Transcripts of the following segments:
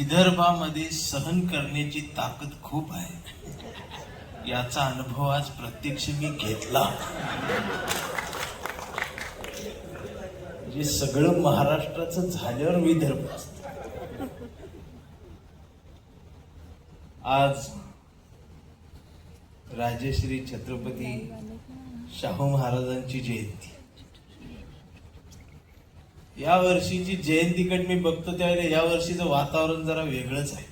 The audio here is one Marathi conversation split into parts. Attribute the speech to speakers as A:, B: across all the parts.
A: विदर्भामध्ये सहन करण्याची ताकद खूप आहे, याचा अनुभव आज प्रत्यक्ष मी घेतला. जे सगळं महाराष्ट्राचं झाल्यावर विदर्भ असतं. आज राजश्री छत्रपती शाहू महाराजांची जयंती. या वर्षीची जयंतीकडे मी बघतो त्यावेळेला या वर्षीचं वातावरण जरा वेगळंच आहे.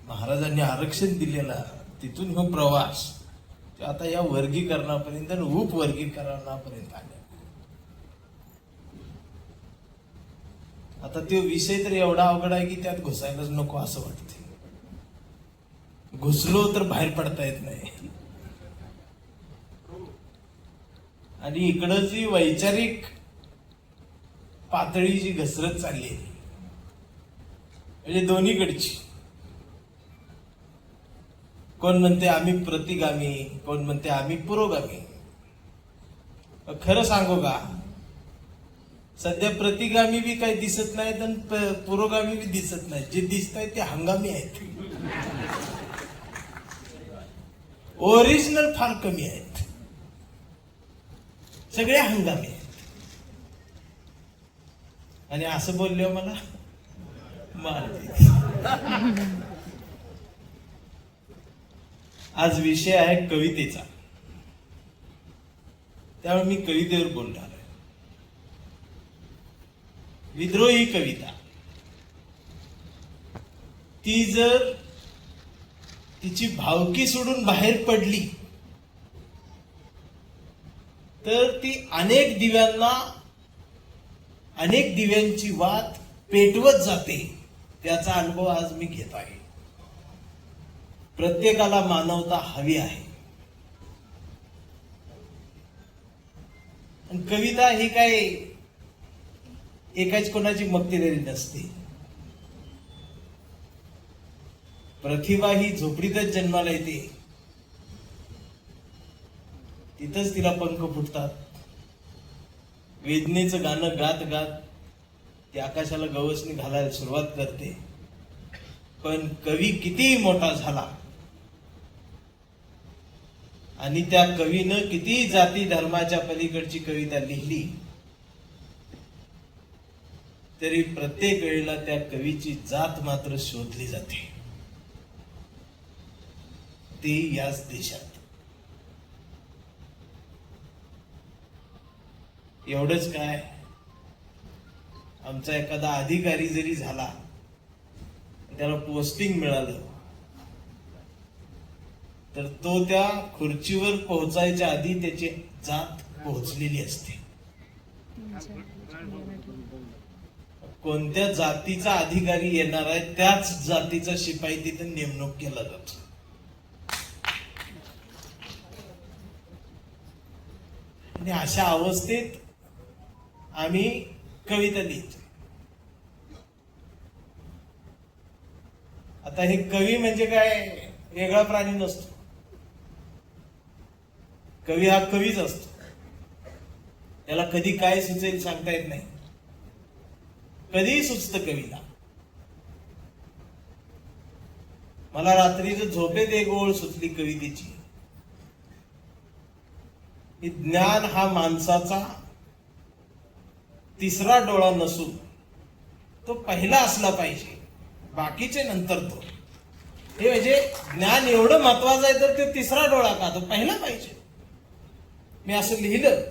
A: महाराजांनी आरक्षण दिलेला तिथून हा प्रवास आता या वर्गीकरणापर्यंत आणि उपवर्गीकरणापर्यंत आले. आता तो विषय तर एवढा अवघड आहे की त्यात घुसायलाच नको असं वाटते. घुसलो तर बाहेर पडता येत नाही. आणि इकडं जी वैचारिक पातळी जी घसरत चालली आहे, म्हणजे दोन्हीकडची. कोण म्हणते आम्ही प्रतिगामी, कोण म्हणते आम्ही पुरोगामी. खरं सांगू का, सध्या प्रतिगामी बी काही दिसत नाहीत आणि पुरोगामी बी दिसत नाही. जे दिसत आहे ते हंगामी आहेत. ओरिजिनल फार कमी आहेत, सगळे हंगामी आहेत. आणि असं बोलले मला मारते. आज विषय आहे कवितेचा, त्यामुळे मी कवितेवर बोलणार आहे. विद्रोही कविता ती जर तिची भावकी सोडून बाहेर पडली तर ती अनेक दिव्यांची वात पेटवत जाते. त्याचा अनुभव आज मी घेत आहे. प्रत्येकाला मानवता हवी आहे. आणि कविता ही काय एकाच कोणाची मक्तेदारी नसते. प्रतिभा ही झोपडीतच जन्माला येते, तिथंच तिला पंख फुटतात. वेदनेचं गाणं गात गात ती आकाशाला गवसणी घालायला सुरुवात करते. पण कवी कितीही मोठा झाला आणि त्या कवीनं किती जाती धर्माच्या पलीकडची कविता लिहिली तरी प्रत्येक वेळेला त्या कवीची जात मात्र शोधली जाते. ते याच देशात. एवढंच काय, आमचा एखादा अधिकारी जरी झाला, त्याला पोस्टिंग मिळालं तर तो त्या खुर्चीवर पोहोचायच्या आधी त्याची जात पोहोचलेली असते. कोणत्या जातीचा अधिकारी येणार आहे त्याच जातीचा शिपाई तिथे नेमणूक केला जातो. आणि अशा अवस्थेत आम्ही कविता लिहितो. आता हे कवी म्हणजे काय वेगळा प्राणी नसतो. कवी हा कवीच असतो. त्याला कधी काय सुचेल सांगता येत नाही. कधीही सुचतं कवीला. मला रात्रीचं झोपेत एक ओळ सुचली कवितेची. ज्ञान हा माणसाचा तिसरा डोळा नसून तो पहिला असला पाहिजे, बाकीचे नंतर तो. हे म्हणजे ज्ञान एवढं महत्वाचं आहे तर तो तिसरा डोळा का, तो पहिला पाहिजे. मी असं लिहिलं.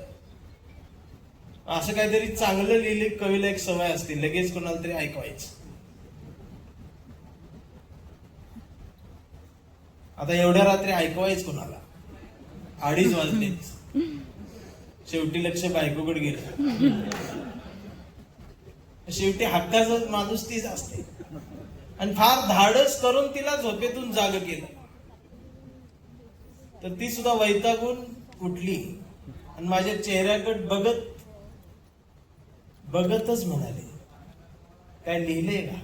A: असं काहीतरी चांगलं लिहिलं कवीला एक सवय असते, लगेच कोणाला तरी ऐकवायचं. आता एवढ्या रात्री ऐकवायच कोणाला, 2:30 वाजलेच. शेवटी लक्ष बायकोकडे गेलं. शेवटी हक्काचा माणूस तीच असते. आणि फार धाडस करून तिला झोपेतून जाग केलं तर ती सुद्धा वैतागून उठली आणि माझ्या चेहऱ्याकडे बघतच म्हणाले, काय लिहिलंय का?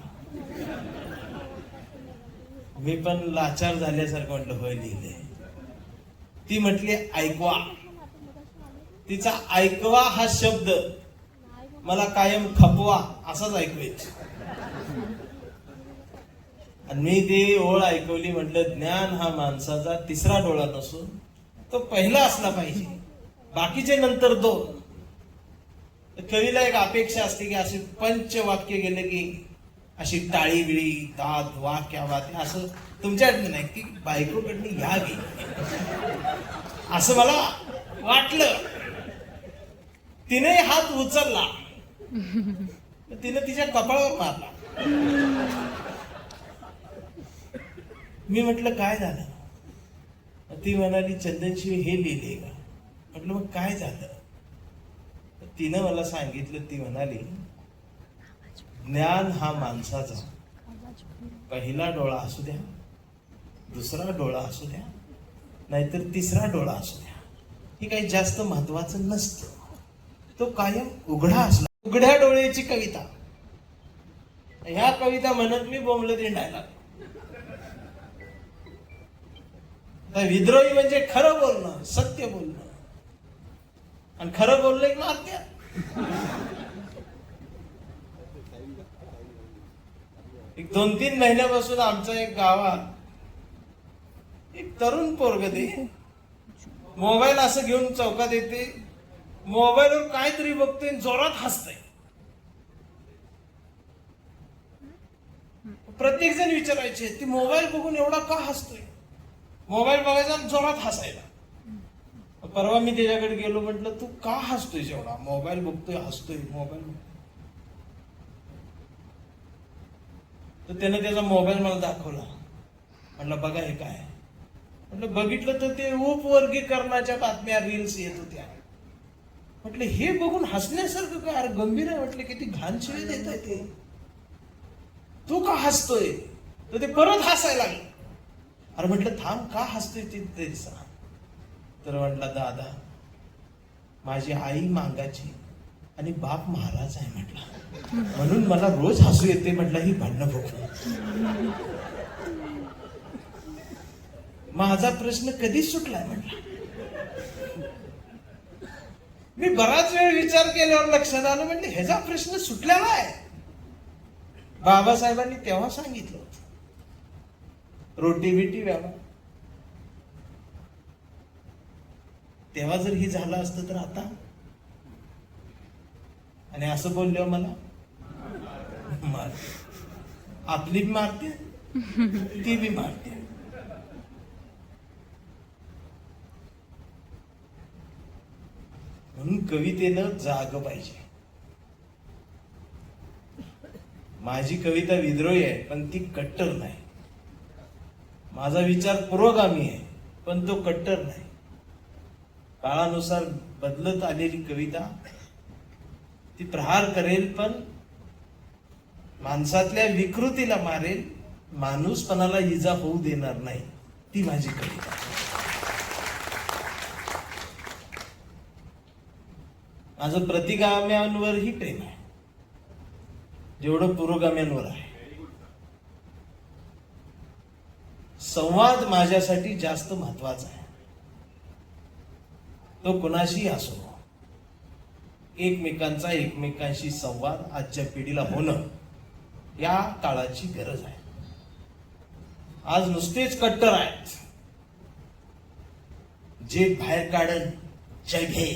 A: मी पण लाचार झाल्यासारखं म्हटलं, होय लिहिलंय. ती म्हटली ऐकवा. तिचा ऐकवा हा शब्द मला कायम खपवा असाच ऐकू येतो. आणि मी ती ओळ ऐकवली, म्हटलं ज्ञान हा माणसाचा तिसरा डोळा नसून तो पहिला असला पाहिजे, बाकीचे नंतर दोन. कवीला एक अपेक्षा असते की असे पंचवाक्य गेले की अशी टाळी बिळी दाद वा क्या बात असं तुमच्याकडनं नाही, की बायकोकडनं यावी असं मला वाटलं. तिने हात उचलला, तिने तिच्या कपाळावर मारला. मी म्हटलं काय झालं? ती म्हणाली चंदनशिव हे लिहिले का? म्हटलं मग काय झालं? तिनं मला सांगितलं, ती म्हणाली ज्ञान हा माणसाचा पहिला डोळा असू द्या, दुसरा डोळा असू द्या, नाहीतर तिसरा डोळा असू द्या, हे काही जास्त महत्वाचं नसतं. तो कायम उघडा असला. उघड्या डोळ्याची कविता. ह्या कविता म्हणत मी बोंबलं दिंडायला. विद्रोही म्हणजे खरं बोलणं, सत्य बोलणं, आणि खरं बोललं की मारत्या. एक 2-3 महिन्यापासून आमच्या एक गावात एक तरुण पोरग ते मोबाईल असं घेऊन चौकात येते, मोबाईलवर काहीतरी बघतोय, जोरात हसतय. प्रत्येक जण विचारायचे ती मोबाईल बघून एवढा का हसतोय? मोबाईल बघायचा आणि जोरात हसायला. परवा मी त्याच्याकडे गेलो, म्हटलं तू का हसतोय एवढा? मोबाईल बघतोय हसतोय, मोबाईल बघतोय. तर त्याने त्याचा मोबाईल मला दाखवला. म्हटलं बघा हे काय? म्हटलं बघितलं तर ते उपवर्गीकरणाच्या बातम्या रील्स येत होत्या. म्हटलं हे बघून हसण्यासारखं काय? अरे गंभीर आहे. म्हटलं किती घाण शिवाय देत आहे ते. तू का हसतोय? तर ते परत हसायला लागले. अरे म्हटलं थांब, का हसतोय ते सांग. तर म्हटला दादा माझी आई मांगाची आणि बाप महाराज आहे म्हटलं, म्हणून मला रोज हसू येते. म्हटलं ही भांडणं बघून. माझा प्रश्न कधीच सुटलाय म्हटलं. मी बराच वेळ विचार केल्यावर लक्षात आलं, म्हणजे ह्याचा प्रश्न सुटलेला आहे. बाबासाहेबांनी तेव्हा सांगितलं होतं रोटी बिटी व्यावा. तेव्हा जर ही झालं असतं तर आता. आणि असं बोलल्यावर मला मार, आपली बी मारते ती बी मारते. म्हणून कवितेनं जाग पाहिजे. माझी कविता विद्रोही आहे पण ती कट्टर नाही. माझा विचार पुरोगामी आहे पण तो कट्टर नाही. काळानुसार बदलत आलेली कविता ती प्रहार करेल पण माणसातल्या विकृतीला मारेल, माणूसपणाला इजा होऊ देणार नाही. ती माझी कविता. माझं प्रतिगाम्यांवरही प्रेम आहे जेवढं पुरोगाम्यांवर आहे. संवाद माझ्यासाठी जास्त महत्वाचा आहे. तो कुणाशी असो, एकमेकांचा एकमेकांशी संवाद आजच्या पिढीला होणं या काळाची गरज आहे. आज नुसतेच कट्टर आहेत, जे बाहेर काढन जगे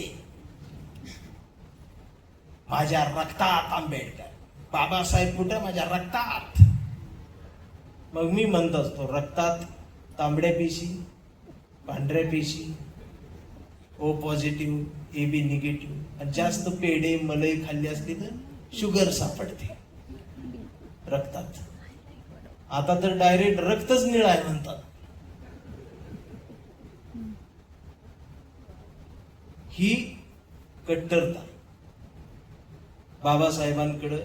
A: माझ्या रक्तात आंबेडकर, बाबासाहेब कुठे माझ्या रक्तात. मग मी म्हणत असतो रक्तात तांबड्या पेशी, पांढऱ्या पेशी, O positive, A B negative, आणि जास्त पेढे मलई खाल्ली असली तर शुगर सापडते रक्तात. आता तर डायरेक्ट रक्तच निळा आहे म्हणतात. ही कट्टरता बाबासाहेबांकडे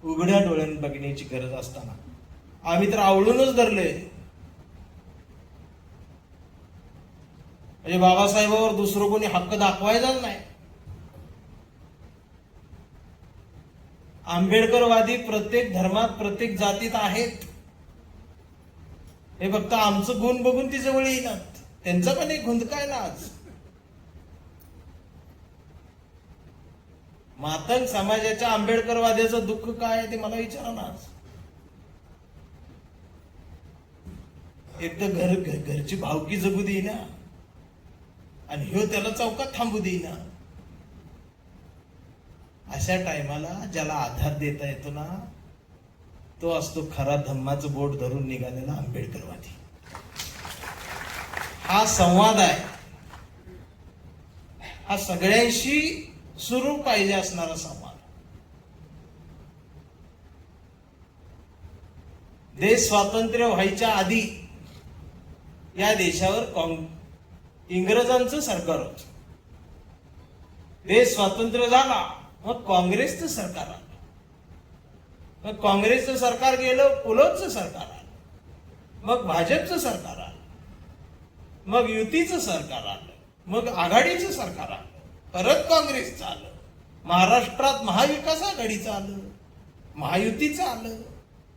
A: उघड्या डोळ्याने बघण्याची गरज असताना आम्ही तर आवळूनच धरले. म्हणजे बाबासाहेबांवर दुसरं कोणी हक्क दाखवायचाच नाही. आंबेडकरवादी प्रत्येक धर्मात प्रत्येक जातीत आहेत. हे फक्त आमचं गुण बघून ती जवळ येतात. त्यांचा पण एक गुंतका आहे ना. आज मातंग समाजाच्या आंबेडकरवाद्याचं दुःख काय आहे ते मला विचारा ना. आज एक तर घरची भावकी जगू देईना आणि ह्यो त्याला चौकात थांबू देईना. अशा टायमाला ज्याला आधार देता येतो ना, तो असतो खरा धम्माचं बोट धरून निघालेला आंबेडकरवादी. हा संवाद आहे, हा सगळ्यांशी सुरू पाहिजे असणारा संवाद. देश स्वातंत्र्य व्हायच्या आधी या देशावर इंग्रजांचं सरकार होतं. देश स्वातंत्र्य झाला मग काँग्रेसचं सरकार आलं. मग काँग्रेसचं सरकार गेलं, पुलोचं सरकार आलं, मग भाजपचं सरकार आलं, मग युतीचं सरकार आलं, मग आघाडीचं सरकार आलं, परत काँग्रेसचं आलं, महाराष्ट्रात महाविकास आघाडीचं आलं, महायुतीचं आलं,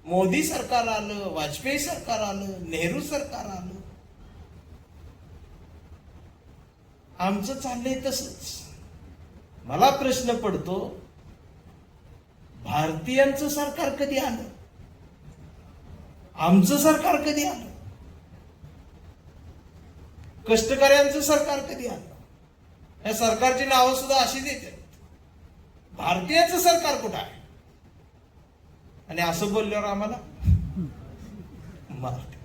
A: मोदी सरकार आलं, वाजपेयी सरकार आलं, नेहरू सरकार आलं. आमचं चाललंय तसंच. मला प्रश्न पडतो, भारतीयांचं सरकार कधी आलं? आमचं सरकार कधी आलं? कष्टकऱ्यांचं सरकार कधी आलं? या सरकारची नावं सुद्धा अशी देतात. भारतीयांचं सरकार कुठं आहे? आणि असं बोलल्यावर आम्हाला मराठी.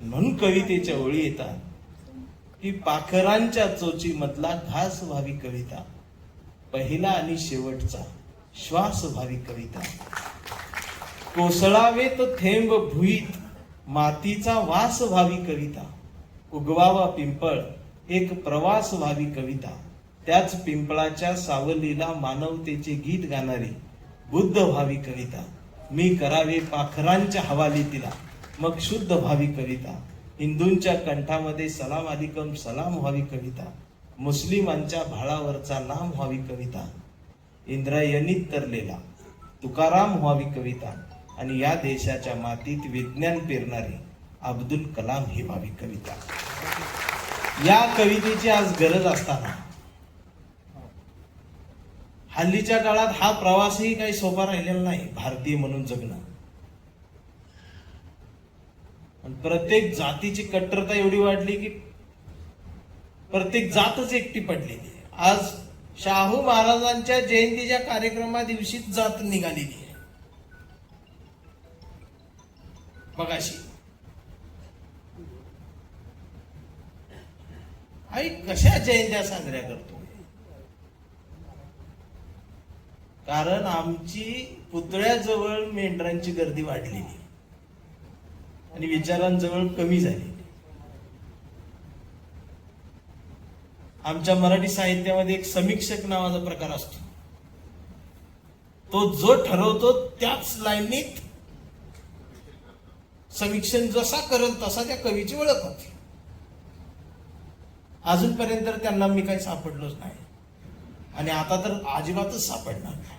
A: म्हणून कवितेच्या ओळी येतात की पाखरांच्या चोची मधला घास व्हावी कविता, पहिला आणि शेवटचा श्वास व्हावी कविता, कोसळावे तो थेंब भुईत, मातीचा वास व्हावी कविता, उगवावा पिंपळ एक प्रवास व्हावी कविता, त्याच पिंपळाच्या सावलीला मानवतेचे गीत गाणारी बुद्ध व्हावी कविता, मी करावे पाखरांच्या हवाली तिला, मग शुद्ध व्हावी कविता, हिंदूंच्या कंठामध्ये सलाम अलिकम सलाम व्हावी कविता, मुस्लिमांच्या भाळावरचा नाम व्हावी कविता, इंद्रायणीत तरलेला तुकाराम व्हावी कविता, आणि या देशाच्या मातीत विज्ञान पेरणारी अब्दुल कलाम ही व्हावी कविता. या कवितेची आज गरज असताना हल्लीच्या काळात हा प्रवासही काही सोपा राहिलेला नाही. भारतीय म्हणून जगणं, प्रत्येक जातीची कट्टरता एवढी वाढली की प्रत्येक जातच एकटी पडलेली आहे. आज शाहू महाराजांच्या जयंतीच्या कार्यक्रमा दिवशीच जात निघालेली आहे. मगाशी आई कशा जयंत्या साजऱ्या करतो? कारण आमची पुतळ्याजवळ मेंढरांची गर्दी वाढलेली आणि विचारांजवळ कमी झाली. आमच्या मराठी साहित्यामध्ये एक समीक्षक नावाचा प्रकार असतो. तो जो ठरवतो त्याच लाईनीत समीक्षण जसा करेल तसा त्या कवीची ओळख होती. अजूनपर्यंत तर त्यांना मी काही सापडलोच नाही आणि आता तर अजिबातच सापडणार नाही.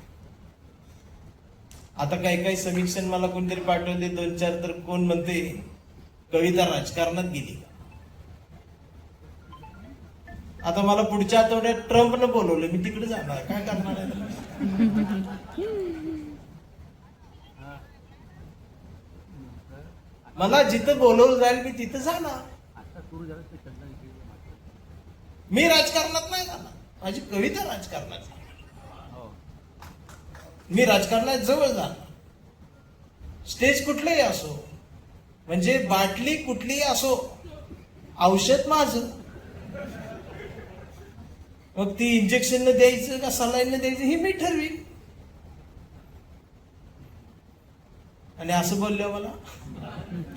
A: आता काही समीक्षण मला कोणतरी पाठवले 2-4, तर कोण म्हणते कविता राजकारणात गेली का? आता मला पुढच्या आठवड्यात ट्रम्पनं बोलवलं, मी तिकडे जाणार, काय करणार आहे? मला जिथं बोलवलं जाईल मी तिथं जाणार. मी राजकारणात नाही जाणार, माझी कविता राजकारणात जाणार. मी राजकारणात जवळ जाणार. स्टेज कुठलंही असो, म्हणजे बाटली कुठलीही असो, औषध माझं. मग ती इंजेक्शन न द्यायचं का सलाईन न द्यायचं हे मी ठरवीन. आणि असं बोललं मला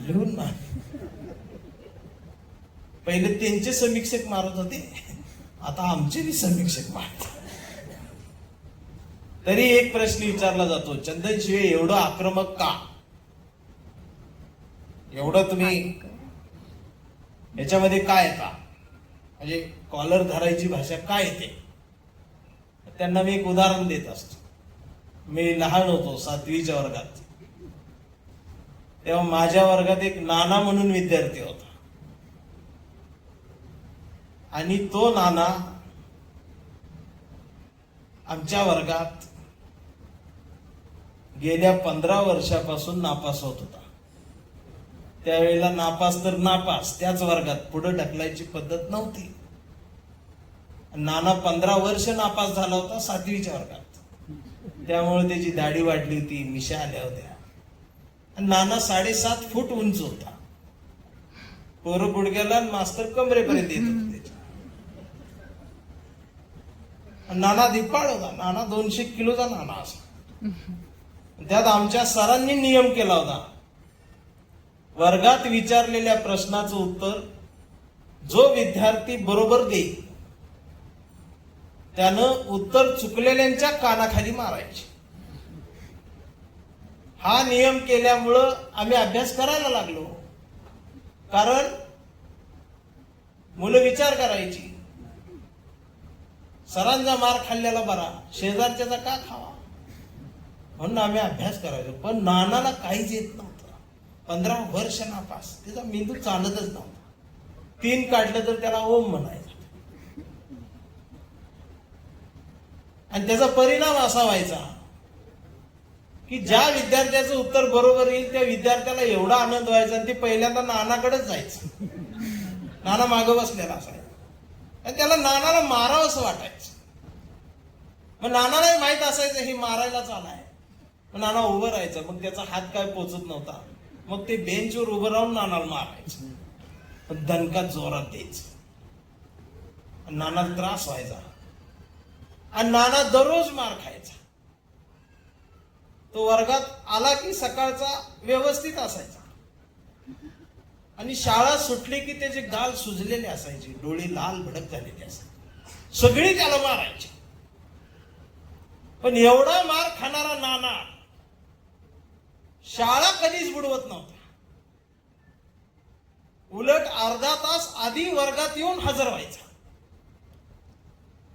A: लिहून ना. पहिले त्यांचे समीक्षक मारत होते, आता आमचे बी समीक्षक मारतात. तरी एक प्रश्न विचारला जातो, चंदन शिवे एवढं आक्रमक का? एवढं तुम्ही याच्यामध्ये काय येता? म्हणजे कॉलर धरायची भाषा काय येते? त्यांना मी एक उदाहरण देत असतो. मी लहान होतो 7वीच्या वर्गात, तेव्हा माझ्या वर्गात एक नाना म्हणून विद्यार्थी होता आणि तो नाना आमच्या वर्गात गेल्या 15 वर्षापासून नापास होत होता. त्यावेळेला नापास तर नापास, त्याच वर्गात, पुढे ढकलायची पद्धत नव्हती. नाना 15 वर्ष नापास झाला होता 7वीच्या वर्गात. त्यामुळे त्याची दाढी वाढली होती, मिशा आल्या होत्या. नाना 7.5 फूट उंच होता. पोरं गुडघ्याला, मास्तर कमरेपर्यंत येत होते त्याच्या. नाना धिप्पाड होता. नाना 200 किलोचा नाना असा. त्यात आमच्या सरांनी नियम केला होता, वर्गात विचारलेल्या प्रश्नाचं उत्तर जो विद्यार्थी बरोबर देईल त्यानं उत्तर चुकलेल्यांच्या कानाखाली मारायचे. हा नियम केल्यामुळं आम्ही अभ्यास करायला लागलो. कारण मुलं विचार करायची, सरांचा मार खाल्ल्याला बरा, शेजारच्याचा का खावा, म्हणून आम्ही अभ्यास करायचो. पण नानाला काहीच येत नव्हतं. 15 वर्ष नापास, त्याचा मेंदू चालतच नव्हता. 3 काढलं तर त्याला ओम म्हणायचं. आणि त्याचा परिणाम असा व्हायचा की ज्या विद्यार्थ्याचं उत्तर बरोबर येईल त्या विद्यार्थ्याला एवढा आनंद व्हायचा आणि ते पहिल्यांदा नानाकडेच जायचं. नाना मागं बसलेला असायचा आणि त्याला नानाला मारावं असं वाटायचं. मग नानालाही माहित असायचं ही मारायलाच आलाय. मग नाना उभं राहायचं, मग त्याचा हात काय पोचत नव्हता, मग ते बेंचवर उभं राहून नानाला मारायचं, पण दणका जोरात द्यायचं. नानाला त्रास व्हायचा आणि नाना दररोज मार खायचा. तो वर्गात आला की सकाळचा व्यवस्थित असायचा आणि शाळा सुटली की त्याचे गाल सुजलेले असायचे, डोळे लाल भडक झालेले असायचे, सगळी त्याला मारायची. पण एवढा मार खाणारा नाना शाळा कधीच बुडवत नव्हता. उलट अर्धा तास आधी वर्गात येऊन हजर व्हायचा.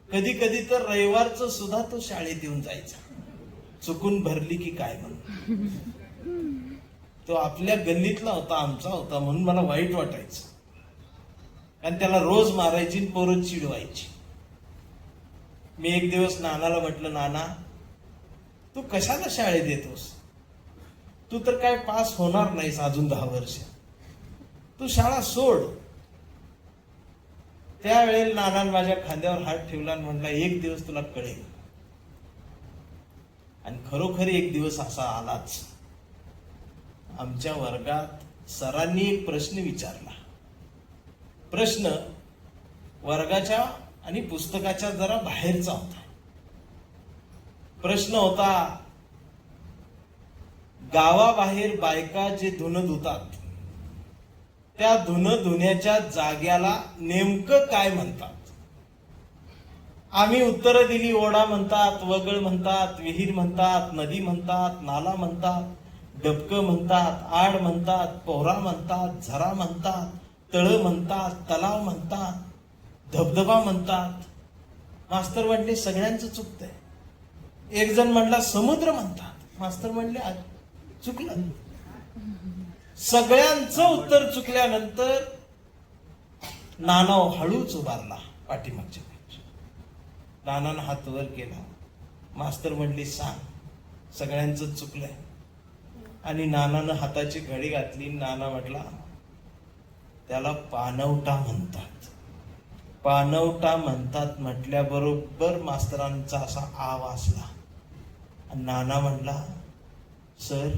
A: कधी कधी तर रविवारचं सुद्धा तो शाळेत येऊन जायचा, चुकून भरली की काय म्हणून. तो आपल्या गल्लीतला होता, आमचा होता, म्हणून मला वाईट वाटायचं. आणि त्याला रोज मारायची, पोरं चिडवायची. मी एक दिवस नानाला म्हटलं, नाना तू कशाला शाळेत येतोस, तू तर काय पास होणार नाहीस अजून 10 वर्ष, तू शाळा सोड. त्यावेळेला नानाने माझ्या खांद्यावर हात ठेवला आणि म्हटला, एक दिवस तुला कळेल. आणि खरोखर एक दिवस असा आलाच. आमच्या वर्गात सरांनी एक प्रश्न विचारला. प्रश्न वर्गाच्या आणि पुस्तकाच्या जरा बाहेरचा होता. प्रश्न होता, गावाबाहेर बायका जे धुणं धुतात त्या धुणं धुण्याच्या जाग्याला नेमकं काय म्हणतात. आम्ही उत्तरं दिली. ओढा म्हणतात, वगळ म्हणतात, विहीर म्हणतात, नदी म्हणतात, नाला म्हणतात, डबकं म्हणतात, आड म्हणतात, पोहरा म्हणतात, झरा म्हणतात, तळ म्हणतात, तलाव म्हणतात, धबधबा म्हणतात. मास्तर म्हणले सगळ्यांचं चुकतंय. एक जण म्हणला समुद्र म्हणतात. मास्तर म्हणले चुकलं. सगळ्यांचं उत्तर चुकल्यानंतर नाना हळूच उभारला पाठीमागच्या. नानानं हात वर केला. मास्तर म्हणले सांग, सगळ्यांचं चुकलंय. आणि नानानं हाताची घडी घातली. नाना म्हटला, त्याला पाणवटा म्हणतात. पाणवटा म्हणतात म्हटल्याबरोबर मास्तरांचा असा आव असला. नाना म्हणला, सर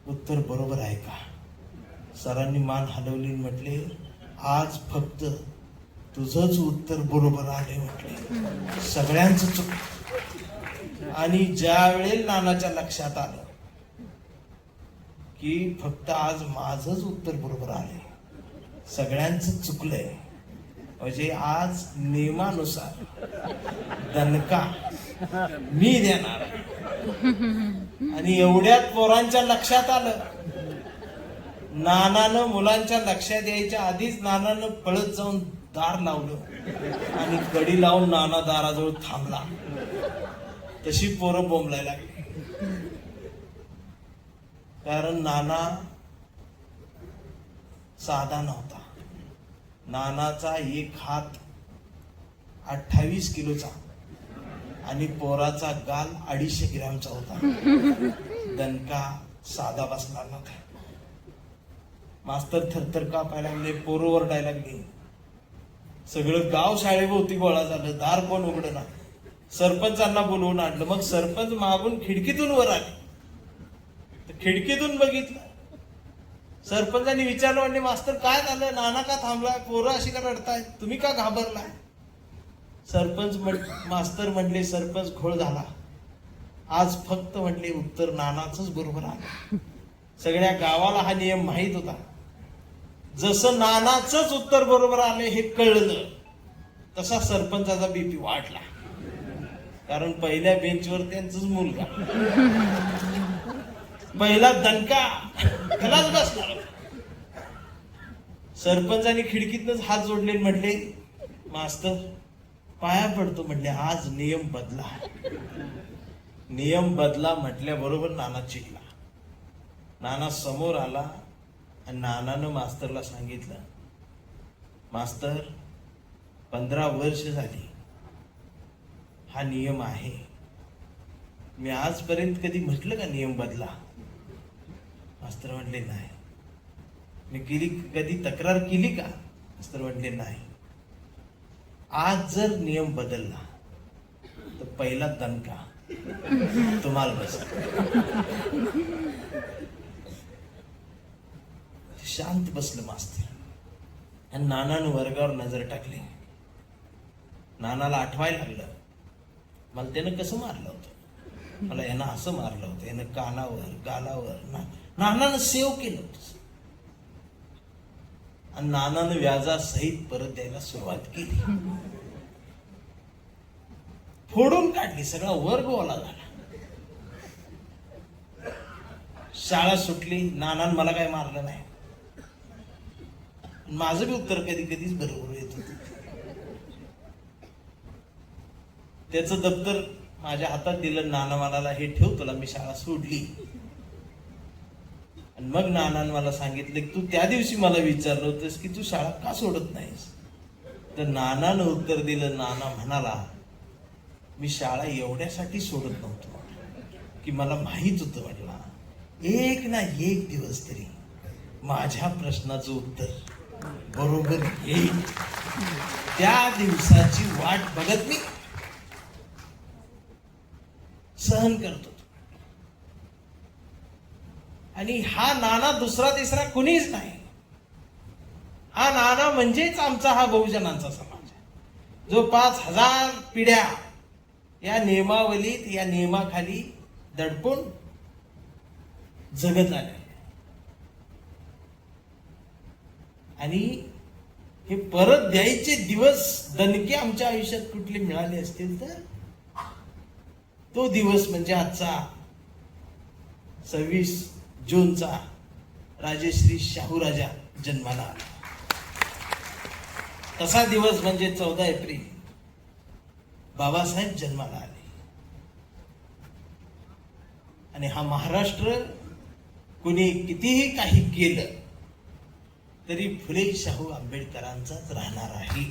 A: उत्तर बरोबर आहे का. सरांनी मान हलवली, म्हटले आज फक्त तुझंच उत्तर बरोबर आले. म्हटले सगळ्यांचं चुक. आणि ज्या वेळेला नानाच्या लक्षात आलं की फक्त आज माझंच उत्तर बरोबर आले, सगळ्यांचं चुकलंय, म्हणजे आज नियमानुसार दणका मी देणार. आणि एवढ्यात पोरांच्या लक्षात आलं. नानानं मुलांच्या लक्षात यायच्या आधीच नानानं पळत जाऊन दार लावलं आणि कडी लावून नाना दाराजवळ थांबला. तशी पोरं बोंबलायला लागली. कारण नाना साधा नव्हता. नानाचा एक हात 28 किलोचा आणि पोराचा गाल 250 ग्रॅमचा होता. दणका साधा बसला नव्हता. मास्तर थरथर कापायला लागले, पोरं ओरडायला लागली. सगळं गाव शाळेभोवती गोळा झालं. दार कोण उघडना. सरपंचांना बोलवून आणलं. मग सरपंच मागून खिडकीतून वर आले. तर खिडकीतून बघितलं. सरपंचांनी विचारलं, म्हणजे मास्तर काय झालं, नाना का थांबला, पोरं अशी का रडताय, तुम्ही का घाबरलाय? मास्तर म्हणले, सरपंच घोळ झाला आज. फक्त म्हणले उत्तर नानाचंच बरोबर आलं. सगळ्या गावाला हा नियम माहित होता. जसं नानाचंच उत्तर बरोबर आले हे कळलं, तसा सरपंचाचा बीपी वाढला. कारण पहिल्या बेंचवर त्यांचाच मुलगा, पहिला दणका त्यालाच बसला. सरपंचानी खिडकीतनच हात जोडले, म्हटले मास्तर पाया पडतो, म्हटले आज नियम बदला. नियम बदला म्हटल्याबरोबर नाना चिडला. नाना समोर आला आणि नानानं मास्तरला सांगितलं, मास्तर 15 वर्ष झाली हा नियम आहे. मी आजपर्यंत कधी म्हटलं का नियम बदला? मास्तर म्हणले नाही. मी कधी तक्रार केली का? मास्तर म्हणले नाही. आज जर नियम बदलला तर पहिला दणका तुम्हाला बस. शांत बसलं मास्तर आणि नानानं वर्गावर नजर टाकली. नानाला आठवायला लागलं, मला त्यानं कसं मारलं होतं, मला यानं असं मारलं होतं, यानं कानावर गालावर. नानानं सेव केलं होतं आणि नानानं व्याजासहित परत द्यायला सुरुवात केली. फोडून काढली. सगळा वर्ग ओला झाला. शाळा सुटली. नानानं मला काय मारलं नाही. माझं बी उत्तर कधी कधीच बरोबर येत होतं. त्याचं दप्तर माझ्या हातात दिलं. नाना म्हणाला, हे ठेव, तुला मी शाळा सोडली. आणि मग नानानं मला सांगितलं की तू त्या दिवशी मला विचारलं होतंस की तू शाळा का सोडत नाहीस. तर नानानं उत्तर दिलं. नाना म्हणाला, मी शाळा एवढ्यासाठी सोडत नव्हतो की मला माहित होतं, म्हटला एक ना एक दिवस तरी माझ्या प्रश्नाचं उत्तर बरोबर येईल. त्या दिवसाची वाट बघत मी सहन करतो. आणि हा नाना दुसरा तिसरा कुणीच नाही. हा नाना म्हणजेच आमचा हा बहुजनांचा समाज आहे, जो 5000 पिढ्या या नियमावलीत, या नियमाखाली दडपून जगत आले. आणि हे परत द्यायचे दिवस दणके आमच्या आयुष्यात कुठले मिळाले असतील तर तो दिवस म्हणजे आजचा 26 जूनचा राजश्री शाहूराजा जन्माला आला. तसा दिवस म्हणजे 14 एप्रिल बाबासाहेब जन्माला आले. आणि हा महाराष्ट्र कुणी कितीही काही केलं तरी फुले शाहू आंबेडकरांचाच राहणार आहे.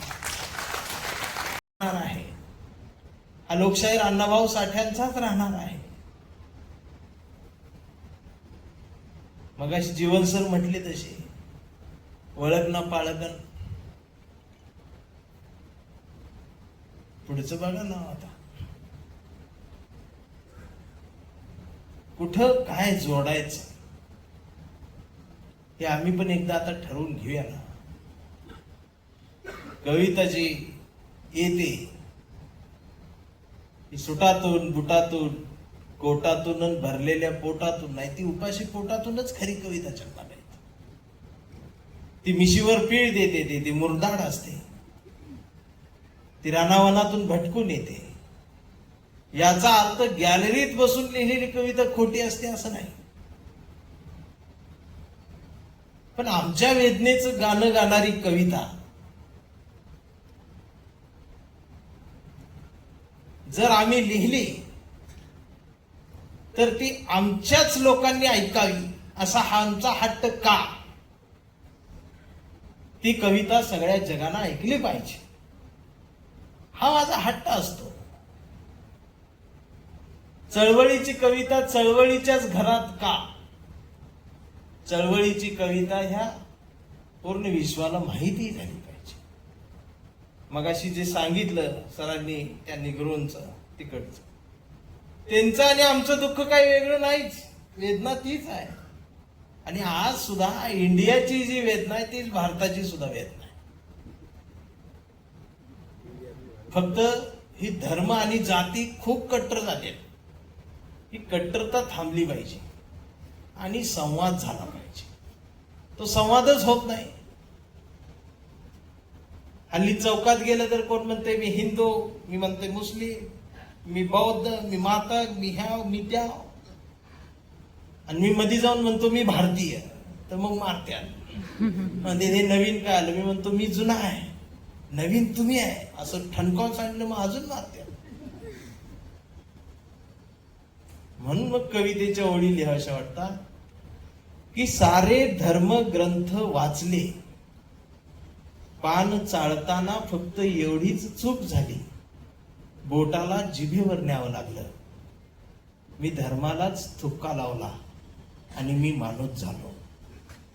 A: हा लोकशाहीर अण्णाभाऊ साठ्यांचाच राहणार आहे. मगाशी जीवन सर म्हटले तसे ओळख ना पाळगण. पुढचं बघा ना आता कुठं काय जोडायचं हे आम्ही पण एकदा आता ठरवून घेऊया ना. कविता जी येते सुटातून बुटातून कोटातून भरलेल्या पोटातून नाही, ती उपाशी पोटातूनच खरी कविता जन्माला येते. ती मिशीवर पीळ देते, ती मुरदाड असते, ती रानावनातून भटकून येते. याचा अर्थ गॅलरीत बसून लिहिलेली कविता खोटी असते असं नाही. पण आमच्या वेदनेचं गाणं गाणारी कविता जर आम्ही लिहिली तर ती आमच्याच लोकांनी ऐकावी असा हा आमचा हट्ट का. ती कविता सगळ्या जगाला ऐकली पाहिजे हा माझा हट्ट असतो. चळवळीची कविता चळवळीच्याच घरात का. चळवळीची कविता ह्या पूर्ण विश्वाला माहिती झाली पाहिजे. मगाशी जे सांगितलं सरांनी त्या निग्रोंचं तिकडचं, त्यांचं आणि आमचं दुःख काही वेगळं नाहीच, वेदना तीच आहे. आणि आज सुद्धा इंडियाची जी वेदना आहे तीच भारताची सुद्धा वेदना आहे. फक्त ही धर्म आणि जाती खूप कट्टर झाले. ही कट्टरता थांबली पाहिजे आणि संवाद झाला पाहिजे. तो संवादच होत नाही. हल्ली चौकात गेलं तर कोण म्हणते मी हिंदू, मी म्हणते मुस्लिम, मी बौद्ध, मी मातक, मी ह्याव, मी त्याव, आणि मी मध्ये जाऊन म्हणतो मी भारतीय, तर मग मारत्या. म्हणजे हे नवीन काय आलं, मी म्हणतो मी जुना आहे, नवीन तुम्ही आहे, असं ठणकावून सांगितलं मग अजून मारत्या. म्हणून मग कवितेच्या ओळी लिहाव्याशा वाटतात की सारे धर्म ग्रंथ वाचले, पान चाळताना फक्त एवढीच चूक झाली, बोटाला जिभेवर न्यावं लागलं. मी धर्मालाच थुक्का लावला आणि मी माणूस झालो.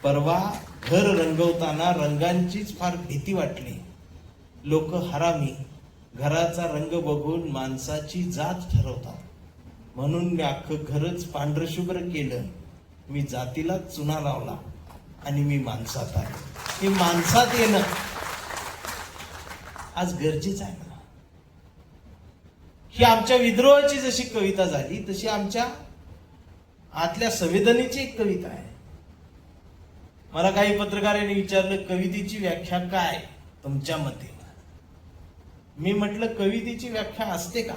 A: परवा घर रंगवताना रंगांचीच फार भीती वाटली. लोक हरामी, घराचा रंग बघून माणसाची जात ठरवतात. म्हणून मी अख्खं घरच पांढरशुभ्र केलं. मी जातीला चुना लावला आणि मी माणसात आहे. हे माणसात येणं आज गरजेचं आहे ना. ही आमच्या विद्रोहाची जशी कविता झाली तशी आमच्या आतल्या संवेदनेची एक कविता आहे. मला काही पत्रकारांनी विचारलं कवितेची व्याख्या काय तुमच्या मते. मी म्हटलं कवितेची व्याख्या असते का,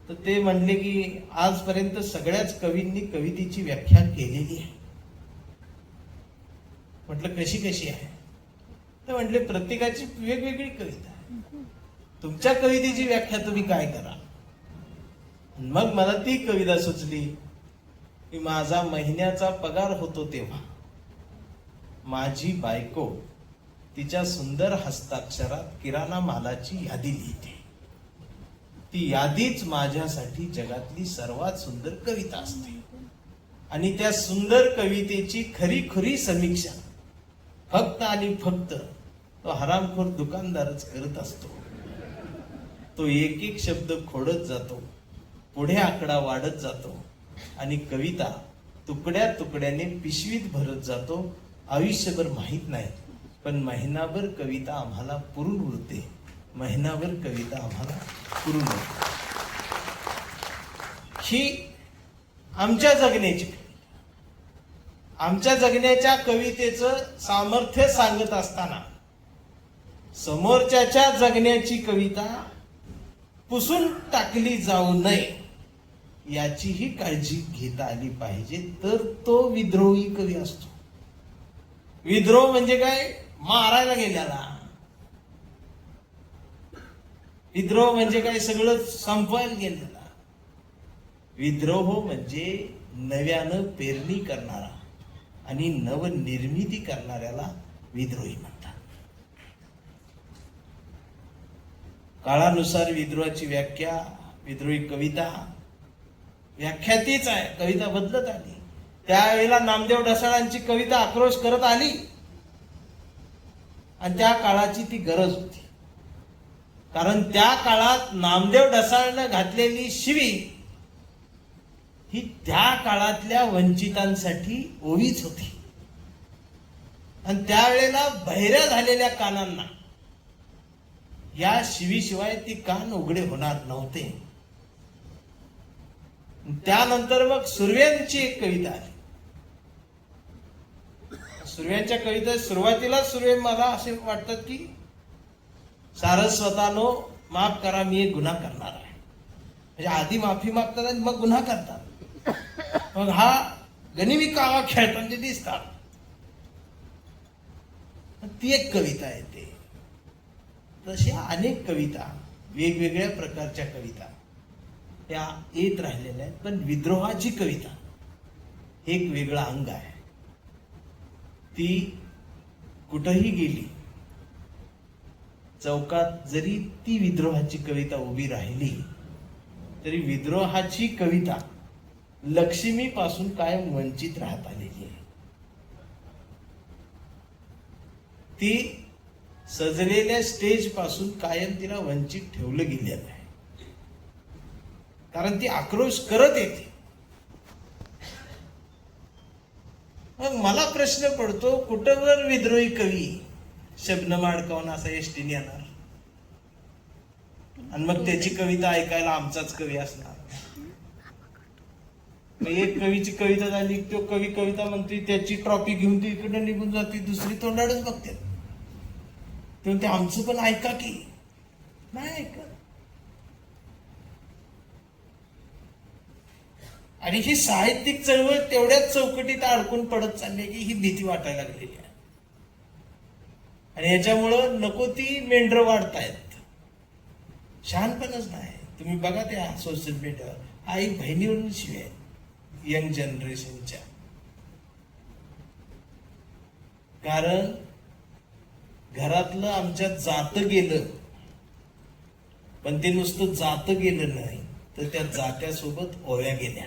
A: तर ते म्हणले की आजपर्यंत सगळ्याच कवींनी कवितेची व्याख्या केलेली आहे. म्हटलं कशी कशी आहे, तर म्हटले प्रत्येकाची वेगवेगळी कविता आहे. तुमच्या कवितेची व्याख्या तुम्ही काय करा. मग मला ती कविता सुचली की माझा महिन्याचा पगार होतो तेव्हा माझी बायको तिच्या सुंदर हस्ताक्षरात किराणा मालाची यादी लिहिते. ती यादीच माझ्यासाठी जगातली सर्वात सुंदर कविता असते. आणि त्या सुंदर कवितेची खरी खरी समीक्षा फक्त आणि फक्त तो हरामखोर दुकानदारच करत असतो. तो एक एक शब्द खोडत जातो, पुढे आकडा वाढत जातो आणि कविता तुकड्या तुकड्याने पिशवीत भरत जातो. आयुष्यभर माहित नाही, पण महिनाभर कविता आम्हाला पुरून उरते. महिनाभर कविता आम्हाला पुरून उरते. ही आमच्या जगण्याची, आमच्या जगण्याच्या कवितेचं सामर्थ्य सांगत असताना समोरच्याच्या जगण्याची कविता पुसून टाकली जाऊ नये याचीही काळजी घेता आली पाहिजे, तर तो विद्रोही कवी असतो. विद्रोह म्हणजे काय, मारायला गेल्याला. विद्रोह म्हणजे काय, सगळं संपवायला गेलेला. विद्रोह म्हणजे नव्यानं पेरणी करणारा आणि नवनिर्मिती करणाऱ्याला विद्रोही म्हणतात. काळानुसार विद्रोहाची व्याख्या, विद्रोही कविता व्याख्या तीच आहे, कविता बदलत आली. त्यावेळेला नामदेव ढसाळांची कविता आक्रोश करत आली आणि त्या काळाची ती गरज होती. कारण त्या काळात नामदेव ढसाळनं घातलेली शिवी ही त्या काळातल्या वंचितांसाठी ओवीच होती. आणि त्यावेळेला बहिऱ्या झालेल्या कानांना या शिवीशिवाय ती कान उघडे होणार नव्हते. त्यानंतर मग सुर्व्यांची एक कविता आली. सुर्व्यांच्या कवितेत सुरुवातीला सुर्वे मला असे वाटतात की सारस्वतानो माफ करा, मी एक गुन्हा करणार आहे. म्हणजे आधी माफी मागतात आणि मग गुन्हा करतात. मग हा गनिमी कावा खेळताना दिसतात. ती एक कविता आहे. ते तशी अनेक कविता, वेगवेगळ्या प्रकारच्या कविता त्या येत राहिलेल्या आहेत. पण विद्रोहाची कविता हे एक वेगळं अंग आहे. ती कुठंही गेली, चौकात जरी ती विद्रोहाची कविता उभी राहिली तरी विद्रोहाची कविता लक्ष्मीपासून कायम वंचित राहत आलेली आहे. ती सजलेल्या स्टेज पासून कायम तिला वंचित ठेवलं गेलेलं आहे. कारण ती आक्रोश करत येते. मग मला प्रश्न पडतो, कुठवर विद्रोही कवी शबनम अडकावून असा एसटीने येणार आणि मग त्याची कविता ऐकायला आमचाच कवी असणार. मग एक कवीची कविता झाली, तो कवी कविता म्हणते, त्याची ट्रॉफी घेऊन ती इकडे निघून जाते, दुसरी तोंडाडच बघते. ते म्हणते आमचं पण ऐका की. नाही ऐकत. आणि ही साहित्यिक चळवळ तेवढ्याच चौकटीत अडकून पडत चालली की ही भीती वाटायला लागलेली आहे. आणि याच्यामुळं नको ती मेंढरं वाढतायत. शहाणपणच नाही. तुम्ही बघा त्या सोशल मीडियावर आई बहिणीवरून शिवाय यंग जनरेशनच्या. कारण घरातलं आमच्यात जातं गेलं, पण ते नुसतं जातं गेलं नाही, तर त्या जात्यासोबत ओव्या गेल्या.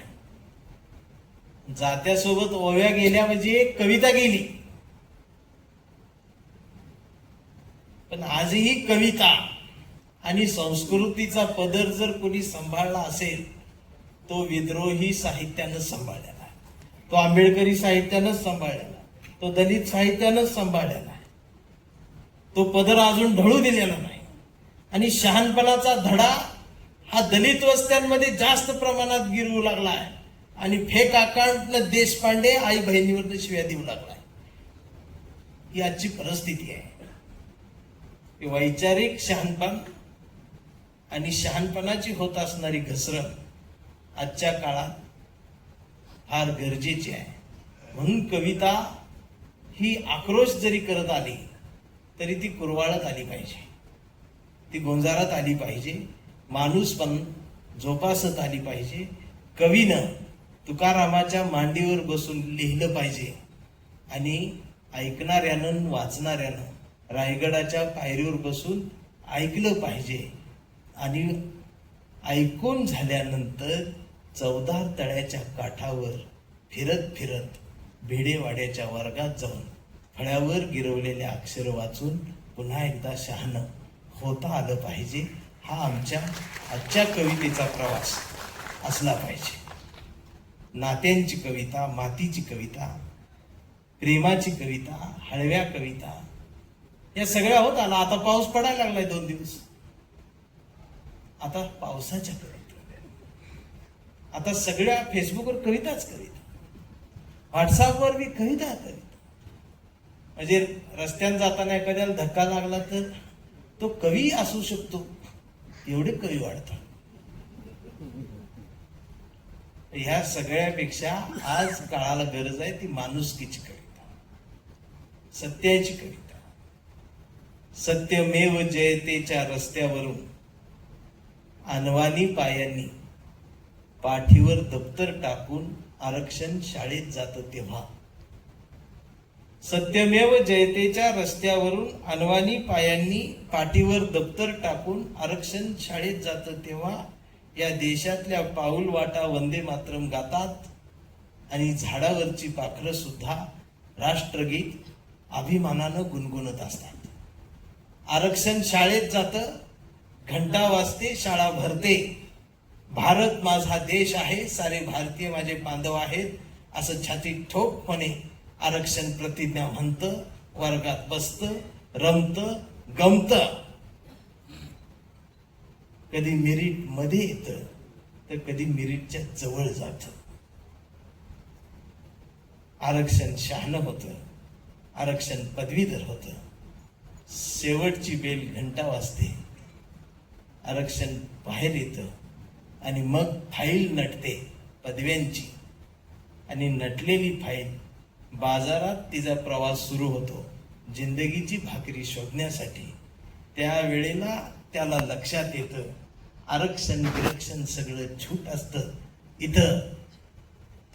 A: जात्यासोबत ओव्या गेल्या म्हणजे एक कविता गेली. पण आजही कविता आणि संस्कृतीचा पदर जर कोणी सांभाळला असेल, तो विद्रोही साहित्यानं सांभाळलेला आहे, तो आंबेडकरी साहित्यानंच सांभाळलेला आहे, तो दलित साहित्यानंच सांभाळलेला आहे. तो पदर अजून ढळू दिलेला नाही. आणि शहाणपणाचा धडा हा दलित वस्त्यांमध्ये जास्त प्रमाणात गिरवू लागला आहे. आणि फेक अकाउंटनं देशपांडे आई बहिणीवर शिव्या देऊ लागलाय. ही आजची परिस्थिती आहे. वैचारिक शहाणपण आणि शहाणपणाची होत असणारी घसरण आजच्या काळात फार गरजेची आहे. म्हणून कविता ही आक्रोश जरी करत आली तरी ती कुरवाळत आली पाहिजे, ती गोंजारात आली पाहिजे, माणूस पण जोपासत आली पाहिजे. कवीनं तुकारामाच्या मांडीवर बसून लिहिलं पाहिजे आणि ऐकणाऱ्यानं वाचणाऱ्यानं रायगडाच्या पायरीवर बसून ऐकलं पाहिजे. आणि ऐकून झाल्यानंतर चौदार तळ्याच्या काठावर फिरत फिरत भिडेवाड्याच्या वर्गात जाऊन फळ्यावर गिरवलेले अक्षर वाचून पुन्हा एकदा शहाणं होता आलं पाहिजे. हा आमच्या आजच्या कवितेचा प्रवास असला पाहिजे. नात्यांची कविता, मातीची कविता, प्रेमाची कविता, हळव्या कविता, या सगळ्या होत आला. आता पाऊस पडायला लागलाय 2 दिवस. आता पावसाच्या कविता, आता सगळ्या फेसबुकवर कविताच कविता, व्हॉट्सअपवर बी कविता कविता. म्हणजे रस्त्याने जाताना एखाद्याला धक्का लागला तर तो कवी असू शकतो, एवढे कवी वाढतात. ह्या सगळ्यापेक्षा आज काळाला गरज आहे ती माणुसकीची कविता, सत्याची कविता. सत्यमेव जयतेच्या रस्त्यावरून अनवाणी पायांनी पाठीवर दप्तर टाकून आरक्षण शाळेत जातं तेव्हा. सत्यमेव जयतेच्या रस्त्यावरून अनवाणी पायांनी पाठीवर दप्तर टाकून आरक्षण शाळेत जातं तेव्हा या देशातल्या पाऊल वाटा वंदे मातरम गातात आणि झाडावरची पाखरं सुद्धा राष्ट्रगीत अभिमानानं गुणगुणत असतात. आरक्षण शाळेत जातं, घंटा वाजते, शाळा भरते. भारत माझा देश आहे, सारे भारतीय माझे बांधव आहेत असं छाती ठोकपणे आरक्षण प्रतिज्ञा म्हणतं, वर्गात बसतं, रमतं, गमतं. कधी मेरिट मध्ये येतं तर कधी मेरिटच्या जवळ जातं. आरक्षण शहाणं होतं, आरक्षण पदवीधर होतं. शेवटची बेल घंटा वाजते, आरक्षण बाहेर येतं आणि मग फाईल नटते पदव्यांची. आणि नटलेली फाईल बाजारात तिचा प्रवास सुरू होतो जिंदगीची भाकरी शोधण्यासाठी. त्यावेळेला त्याला लक्षात येतं आरक्षण विरक्षण सगळं झूट असतं. इथं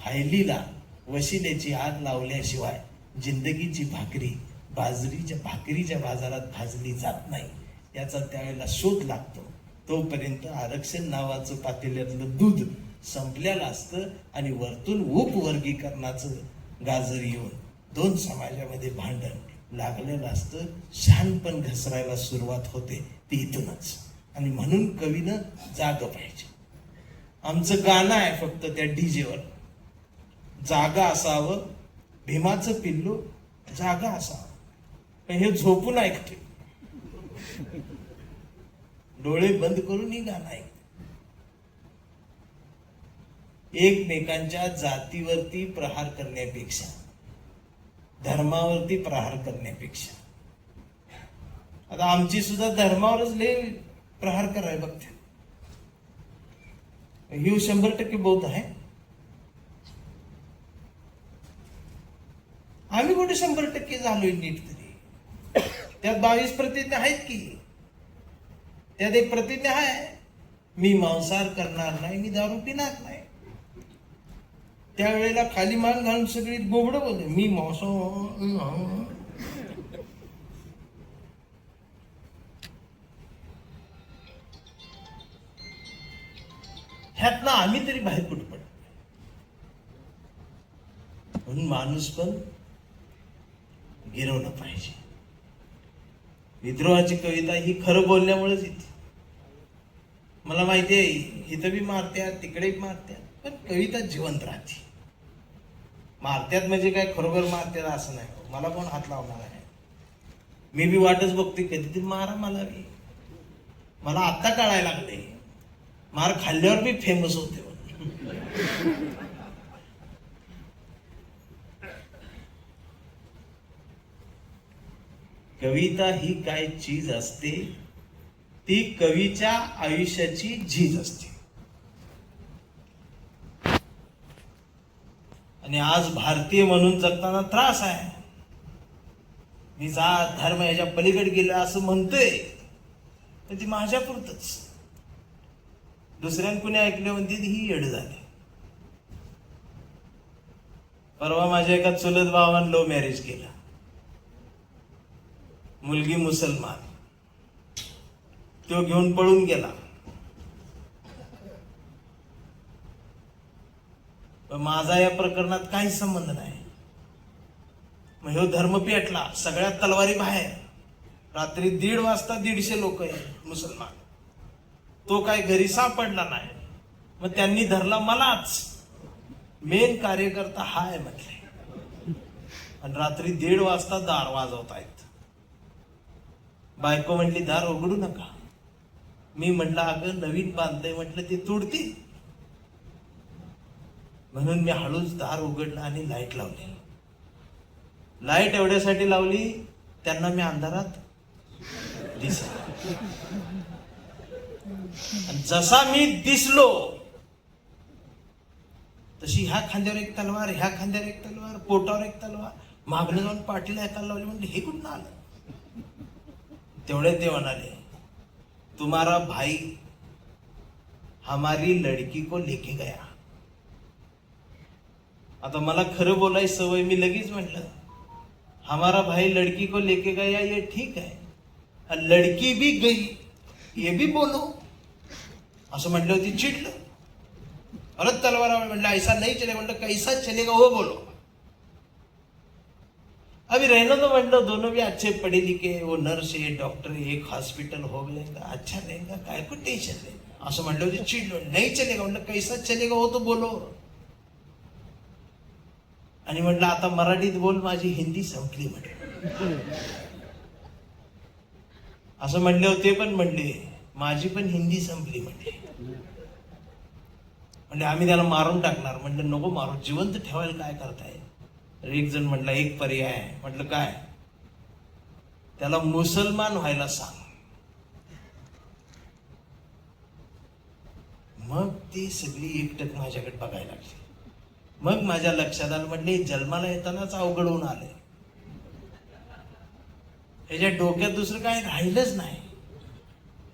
A: फायलीला वशिलेची आग लावल्याशिवाय जिंदगीची भाकरी भाकरीच्या बाजारात भाजली जात नाही, याचा त्यावेळेला शोध लागतो. तोपर्यंत आरक्षण नावाचं पातेल्यातलं दूध संपलेलं असतं आणि वरतून उपवर्गीकरणाचं गाजर येऊन 2 समाजामध्ये भांडण लागलेलं असतं. शहाणपण घसरायला सुरुवात होते ती इथूनच. आणि म्हणून कवीनं जाग पाहिजे. आमचं गाणं आहे फक्त त्या डीजेवर, जागा असावं भीमाचं पिल्लू जागा असावं. पण हे झोपून ऐकते, डोळे बंद करून ही गाणं ऐकते. एकमेकांच्या जातीवरती प्रहार करण्यापेक्षा, धर्मावरती प्रहार करण्यापेक्षा, आता आमची सुद्धा धर्मावरच लय प्रहार कराय बघते. ही 100% बौद्ध आहे. आम्ही कुठे 100% झालोय नीट तरी. त्यात 22 प्रतिज्ञा आहेत की. त्यात एक प्रतिज्ञा आहे, मी मांसाहार करणार नाही, मी दारू पिणार नाही. त्यावेळेला खाली मान घालून सगळी बोबडं बोलले, मी मांसाहार. ह्यातनं आम्ही तरी बाहेर कुठं पडतो. म्हणून माणूस पण गिरवलं पाहिजे. विद्रोहाची कविता ही खरं बोलण्यामुळेच येते. मला माहिती आहे इथं बी मारत्यात तिकडे बी मारत्यात, पण कविता जिवंत राहते. मारत्यात म्हणजे काय खरोखर मारत्यात असं नाही. मला कोण हात लावणार आहे? मी बी वाटच बघतोय कधीतरी मारा मला बी. मला आत्ता कळायला लागले, मार खाल्ल्यावर बी फेमस होते. कविता ही काय चीज असते, ती कवीच्या आयुष्याची झीज असते. आणि आज भारतीय म्हणून जगताना त्रास आहे. मी जात धर्म याच्या पलीकडे गेलो असं म्हणतोय, तर ती माझ्यापुरतच. दुसऱ्यां कुणी ऐकले म्हणते ही येड झाली. परवा माझ्या एका चुलत भावानं लव्ह मॅरेज केलं. मुलगी मुसलमान, तो घेऊन पळून गेला. माझा या प्रकरणात काही संबंध नाही. मग ह्यो धर्म पेटला, सगळ्या तलवारी बाहेर. रात्री 1:30 वाजता 150 लोक मुसलमान. तो काय घरी सापडला नाही. मग त्यांनी धरला मलाच. मेन कार्यकर्ता हा आहे म्हटले. आणि रात्री 1:30 वाजता दार वाजवतायत. बायको म्हटली दार उघडू नका. मी म्हटलं अगं नवीन बांधलंय, म्हटलं ते तोडतील. म्हणून मी हळूच दार उघडलं आणि लाईट लावली. लाईट एवढ्यासाठी लावली, त्यांना मी अंधारात दिसला. जसा मी दिसलो तशी ह्या खांद्यावर एक तलवार, ह्या खांद्यावर एक तलवार, पोटावर एक तलवार, मागणं जाऊन पाठीला एकाला लावली. म्हणजे हे कुठं आलं? तेवढे ते म्हणाले, तुम्हारा भाई हमारी लड़की को लेके गया. आता मला खरं बोलायची सवय, मी लगेच म्हटलं हमारा भाई लड़की को लेके गया ये ठीक है, लड़की भी गई ये भी बोलो. असं म्हटलं होती, चिडलं. परत तलवार म्हटलं ऐसा नहीं चलेगा. म्हटलं कैसा चलेगा वो बोलो. अभी रहना तो म्हटलं दोनों भी अच्छे पढ़े लिखे, वो नर्स है डॉक्टर है, एक हॉस्पिटल हो गएगा, अच्छा रहेगा, काय को टेन्शन नाही. असं म्हटलं होते, चिडलो. नहीं चलेगा. म्हटलं कैसा चलेगा वो तो बोलो. आणि म्हटलं आता मराठीत बोल, माझी हिंदी संपली म्हटलं. असं म्हणले होते, पण म्हणले माझी पण हिंदी संपली म्हटले. म्हणजे आम्ही त्याला मारून टाकणार. म्हटलं नको मारू, जिवंत ठेवायला काय करताय? एक जण म्हटला एक पर्याय आहे. म्हटलं काय? त्याला मुसलमान व्हायला सांग. मग ती सगळी एकटक माझ्याकडे बघायला लागली. मग माझ्या लक्षात आलं, म्हटले जन्माला येतानाच अवघड होऊन आले. त्याच्या डोक्यात दुसरं काही राहिलंच नाही.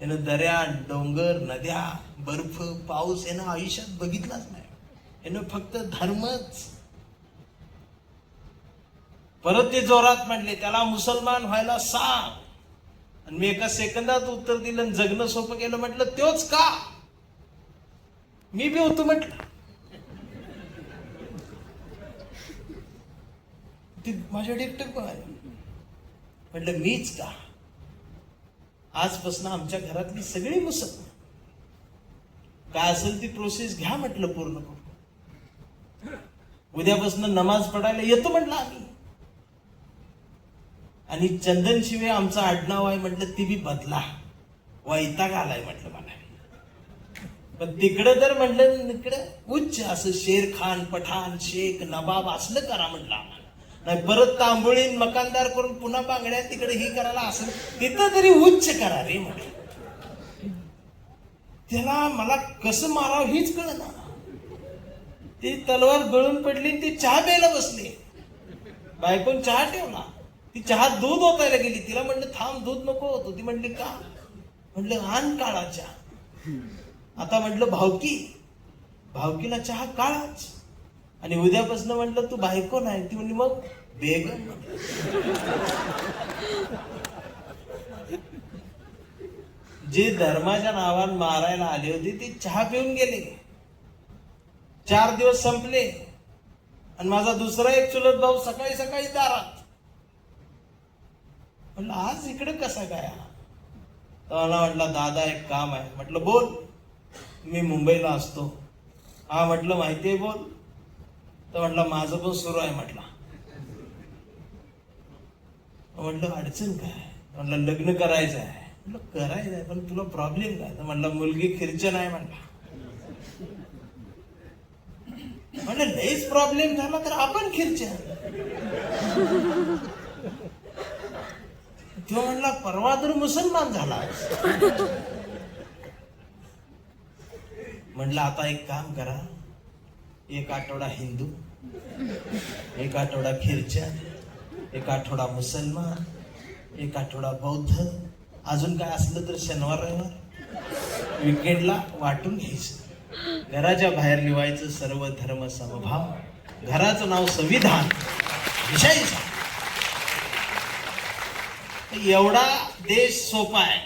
A: यानं दर्या, डोंगर, नद्या, बर्फ, पाऊस यानं आयुष्यात बघितलाच नाही. यानं फक्त धर्मच. परत ते जोरात म्हटले त्याला मुसलमान व्हायला सांग. आणि मी एका सेकंदात उत्तर दिलं, जगणं सोपं केलं. म्हटलं तोच का? मी बी होतो म्हटलं. ते माझ्या एकटक बघायला. म्हटलं मीच का? आजपासून आमच्या घरातली सगळी मुसलमान, काय असेल ती प्रोसेस घ्या म्हटलं पूर्ण करून. उद्यापासून नमाज पडायला येतो म्हटलं आम्ही. आणि चंदन शिवे आमचं आडनाव आहे म्हटलं, ती बी बदला, वैताग आलाय म्हटलं मला. पण तिकडं तर म्हटलं इकडं उच्च असं शेर खान, पठाण, शेख, नवाब असलं करा म्हटलं आम्हाला. नाही परत तांबोळीन मकानदार करून पुन्हा बांगड्या तिकडे ही करायला असं तिथं तरी उच्च करा रे म्हटलं. त्याला मला कसं मारावं हीच कळना. ती तलवार गळून पडली, ती चहा प्यायला बसली. बायकोन चहा ठेवला, ती चहा दूध ओतायला गेली. तिला म्हणलं थांब, दूध नको होतो. ती म्हणली का? म्हणलं आण काळा चहा. आता म्हटलं भावकीला चहा काळाच. आणि उद्यापासून म्हटलं तू बायको नाही. ती म्हणली मग बेगम. जे धर्माच्या नावानं मारायला आले होते ते चहा पिऊन गेले. 4 दिवस संपले. आणि माझा दुसरा एक चुलत भाऊ सकाळी सकाळी दारात. म्हटलं आज इकडे कसा काय? मला म्हटला दादा एक काम आहे. म्हटलं बोल. मी मुंबईला असतो. हा म्हटलं माहितीये बोल. तर म्हटलं माझं पण सुरू आहे म्हटलं. म्हटलं अडचण काय? म्हटलं लग्न करायचं आहे. म्हटलं करायचं आहे पण तुला प्रॉब्लेम काय? तर म्हटलं मुलगी ख्रिश्चन आहे म्हटलं. म्हटलं लईच प्रॉब्लेम झाला तर आपण ख्रिश्चन. तो म्हणला परवा तर मुसलमान झाला. म्हटलं आता एक काम करा, 1 आठवडा हिंदू, 1 आठवडा ख्रिश्चन, 1 आठवडा मुसलमान, 1 आठवडा बौद्ध, अजून काय असलं तर शनिवार रविवार विकेंडला वाटून घ्यायचं. घराच्या बाहेर लिवायचं सर्व धर्म समभाव. घराचं नाव संविधान. विषय एवढा देश सोपा आहे.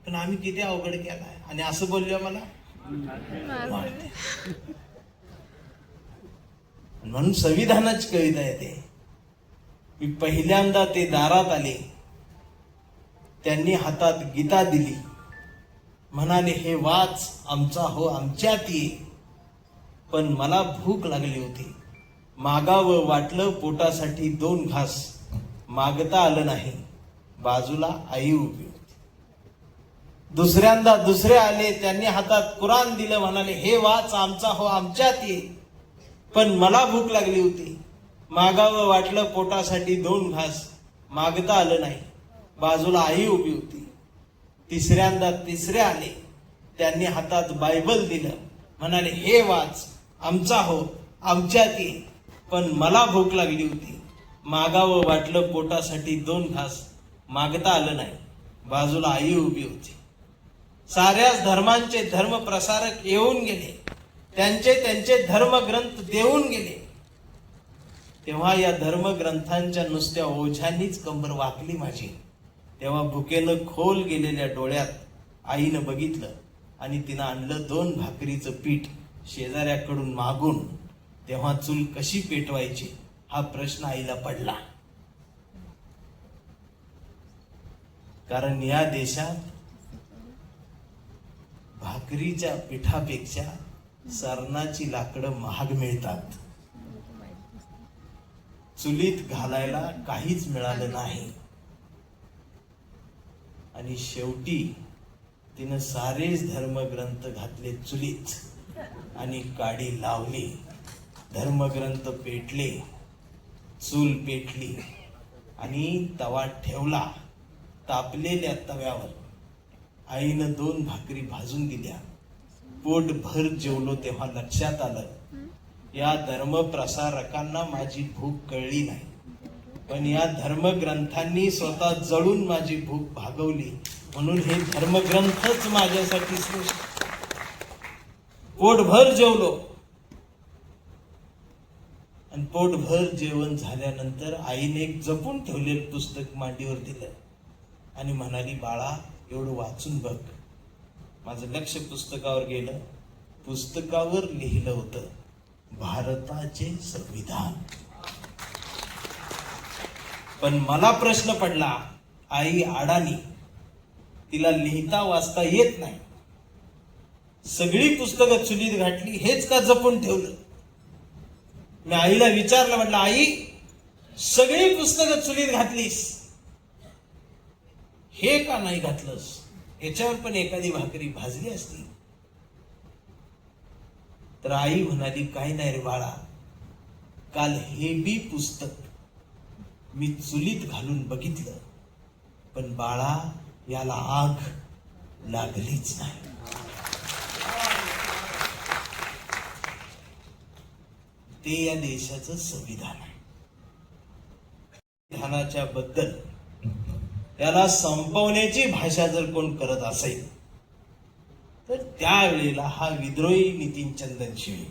A: पण आम्ही किती अवघड केलाय. आणि असं बोललो मला म्हणून संविधानाची कविता येते. मी पहिल्यांदा ते दारात आले, त्यांनी हातात गीता दिली, म्हणाले हे वाच आमचा हो आमच्यात ये. पण मला भूक लागली होती, मागावं वाटलं पोटासाठी 2 घास. मागता आलं नाही, बाजूला आई उभी होती. दुसऱ्यांदा दुसरे आले, त्यांनी हातात कुराण दिलं, म्हणाले हे वाच आमचा हो आमच्यात ये. पण मला भूक लागली होती, मागावं वाटलं पोटासाठी 2 घास. मागता आलं नाही, बाजूला आई उभी होती. तिसऱ्यांदा तिसरे आले, त्यांनी हातात बायबल दिलं, म्हणाले हे वाच आमचा हो आमच्यात ये. पण मला भूक लागली होती, मागावं वाटलं पोटासाठी 2 घास. मागता आलं नाही, बाजूला आई उभी होती. साऱ्याच धर्मांचे धर्म प्रसारक येऊन गेले, त्यांचे त्यांचे धर्मग्रंथ देऊन गेले. तेव्हा या धर्मग्रंथांच्या नुसत्या ओझ्यांनीच कंबर वाकली माझी. तेव्हा भुकेनं खोल गेलेल्या डोळ्यात आईनं बघितलं आणि तिनं आणलं 2 भाकरीचं पीठ शेजाऱ्याकडून मागून. तेव्हा चूल कशी पेटवायची हा प्रश्न आईला पडला. कारण या देशात भाकरीच्या पिठापेक्षा सरनाची लाकडं महाग मिळतात. चुलीत घालायला काहीच मिळालं नाही. आणि शेवटी तिनं सारेच धर्मग्रंथ घातले चुलीत आणि काडी लावली. धर्मग्रंथ पेटले, चूल पेटली आणि तवा ठेवला. तापलेल्या तव्यावर आईनं 2 भाकरी भाजून दिल्या. पोट भर जेवलो तेव्हा लक्षात आलं, या धर्मप्रसारकांना माझी भूक कळली नाही, पण या धर्मग्रंथांनी स्वतः जळून माझी भूक भागवली. म्हणून हे धर्मग्रंथच माझ्यासाठी श्रेष्ठ. पोटभर जेवलो आणि पोटभर जेवण झाल्यानंतर आईने एक जपून ठेवलेलं पुस्तक मांडीवर दिलं आणि म्हणाली बाळा एवढं वाचून बघ. माझं लक्ष पुस्तकावर गेलं. पुस्तकावर लिहिलं होतं भारताचे संविधान. पण मला प्रश्न पडला, आई अडाणी, तिला लिहिता वाचता येत नाही, सगळी पुस्तकं चुलीत घातली, हेच का जपून ठेवलं? मी आईला विचारलं, म्हटलं आई सगळी पुस्तकं चुलीत घातलीस, हे का नाही घातलंस? याच्यावर पण एखादी भाकरी भाजली असती. तर आई म्हणाली, काय नाही रे बाळा, काल हे बी पुस्तक मी चुलीत घालून बघितलं, पण बाळा याला आग लागलीच नाही. ते या देशाचं संविधान आहे. संविधानाच्या बद्दल याला संपवण्याची भाषा जर कोण करत असेल तर त्यावेळेला हा विद्रोही नितीन चंदन शिळे.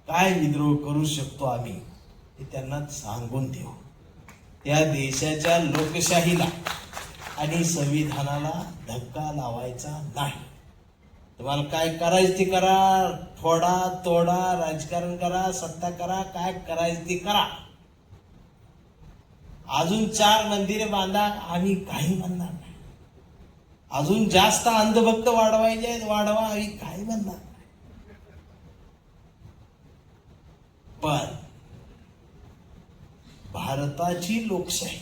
A: काय विद्रोह करू शकतो आम्ही हे त्यांना सांगून देऊ. त्या देशाच्या लोकशाहीला आणि संविधानाला धक्का लावायचा नाही. तुम्हाला काय करायचं ते करा, फोडा तोडा, राजकारण करा, सत्ता करा, काय करायचं ते करा. अजून 4 मंदिरे बांधा, आम्ही काही म्हणणार नाही. अजून जास्त अंधभक्त वाढवायचे आहेत, वाढवा, आम्ही काही म्हणणार नाही. पण भारताची लोकशाही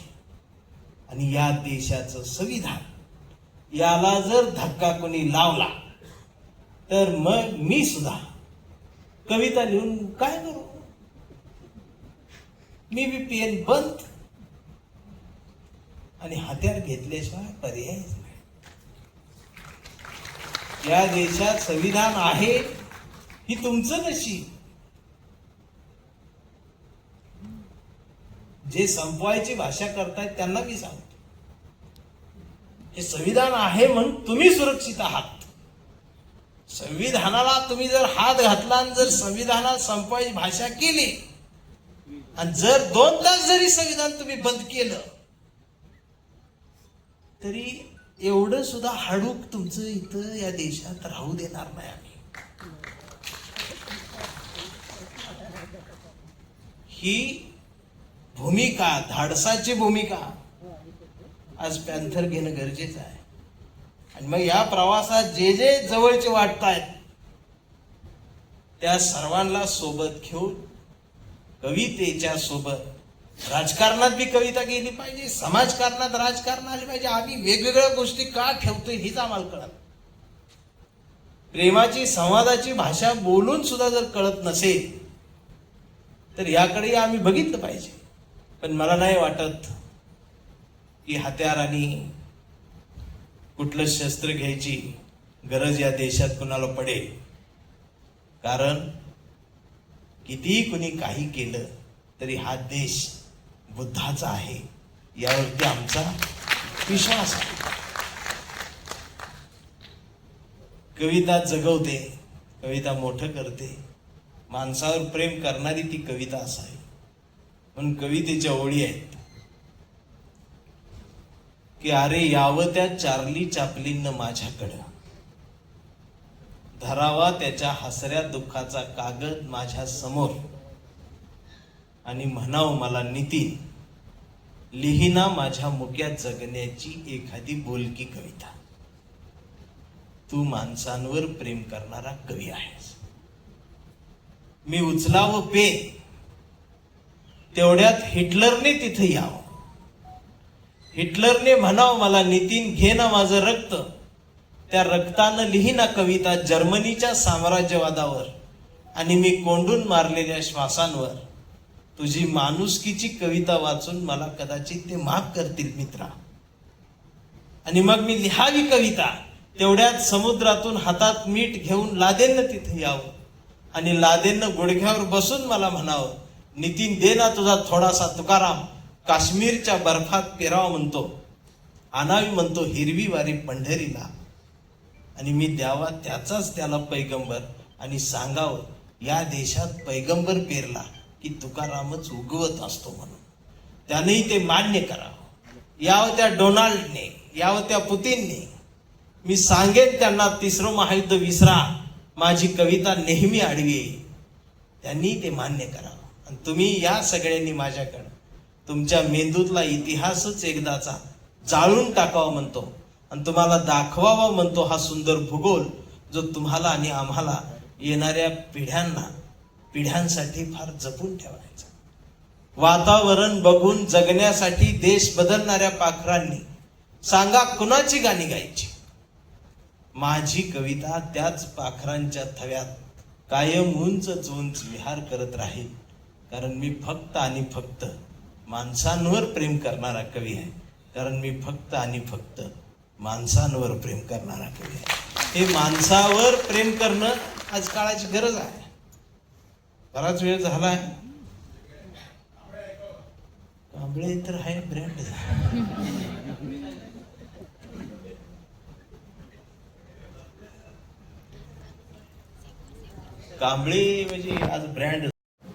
A: आणि या देशाचं संविधान याला जर धक्का कोणी लावला तर मग मी सुद्धा कविता लिहून काय करू? मी बी पेन बंद आणि हत्यार घेतल्याशिवाय पर्यायच नाही. या देशात संविधान आहे ही तुमचं नशीब. जे संपवायची भाषा करतायत त्यांना मी सांगतो, हे संविधान आहे म्हणून तुम्ही सुरक्षित आहात. संविधानाला तुम्ही जर हात घातला आणि जर संविधानात संपवायची भाषा केली आणि जर 2 तास जरी संविधान तुम्ही बंद केलं तरी एवढं सुद्धा हाडूक तुमचं इथं या देशात राहू देणार नाही आम्ही. ही भूमिका, धाडसाची भूमिका आज पॅन्थर घेणं गरजेचं आहे. आणि मग या प्रवासात जे जे जवळचे वाटतायत त्या सर्वांना सोबत घेऊन कवितेच्या सोबत राजकारणात बी कविता गेली पाहिजे, समाजकारणात राजकारण आले पाहिजे. आम्ही वेगवेगळ्या गोष्टी का ठेवतोय हेच आम्हाला कळत. प्रेमाची संवादाची भाषा बोलून सुद्धा जर कळत नसेल तर याकडे आम्ही बघितलं पाहिजे. पण मला नाही वाटत की हत्यार आणि कुठलं शस्त्र घ्यायची गरज या देशात कुणाला पडेल. कारण कितीही कुणी काही केलं तरी हा देश बुद्धाचा आहे यावरती आमचा विश्वास आहे. कविता जगवते, कविता मोठं करते. माणसावर प्रेम करणारी ती कविता असावी म्हणून कवितेच्या ओळी आहेत की अरे यावं त्या चार्ली चॅप्लिननं माझ्याकडं, धरावा त्याच्या हसऱ्या दुःखाचा कागद माझ्या समोर आणि म्हणावं मला नितीन, लिहिना माझ्या मुक्यात जगण्याची एखादी बोलकी कविता. तू माणसांवर प्रेम करणारा कवी आहेस. मी उचलावं पेन तेवढ्यात हिटलरने तिथे यावं. हिटलरने म्हणावं मला नितीन, घे ना माझं रक्त, त्या रक्तानं लिहिना कविता जर्मनीच्या साम्राज्यवादावर आणि मी कोंडून मारलेल्या श्वासांवर. तुझी माणुसकीची कविता वाचून मला कदाचित ते माफ करतील मित्रा. आणि मग मी लिहावी कविता तेवढ्यात समुद्रातून हातात मीठ घेऊन लादेननं तिथे यावं आणि लादेननं गुडघ्यावर बसून मला म्हणावं, नितीन दे ना तुझा थोडासा तुकाराम, काश्मीरच्या बर्फात पेरावा म्हणतो, आणावी म्हणतो हिरवी वारी पंढरीला. आणि मी द्यावा त्याचाच त्याला पैगंबर आणि सांगावं या देशात पैगंबर पेरला की तुकारामच उगवत असतो म्हणून. त्यानेही ते मान्य करावं. यावं त्या डोनाल्डने, यावं त्या पुतीनने. मी सांगेन त्यांना 3रं महायुद्ध विसरा, माझी कविता नेहमी आडवी येईल, त्यांनी ते मान्य करावं. आणि तुम्ही या सगळ्यांनी माझ्याकडं तुमच्या मेंदूतला इतिहासच एकदाचा जाळून टाकावा म्हणतो आणि तुम्हाला दाखवावा म्हणतो हा सुंदर भूगोल, जो तुम्हाला आणि आम्हाला येणाऱ्या पिढ्यांसाठी फार जपून ठेवायचा. वातावरण बघून जगण्यासाठी देश बदलणाऱ्या पाखरांनी सांगा कुणाची गाणी गायची. माझी कविता त्याच पाखरांच्या थव्यात कायम उंच उंच विहार करत राहील, कारण मी फक्त आणि फक्त माणसांवर प्रेम करणारा कवी आहे. कारण मी फक्त आणि फक्त माणसांवर प्रेम करणारा कवी आहे. हे माणसावर प्रेम करणं आज काळाची गरज आहे. बराच वेळ झालाय. कांबळे तर आहे ब्रँड. कांबळे म्हणजे आज ब्रँड.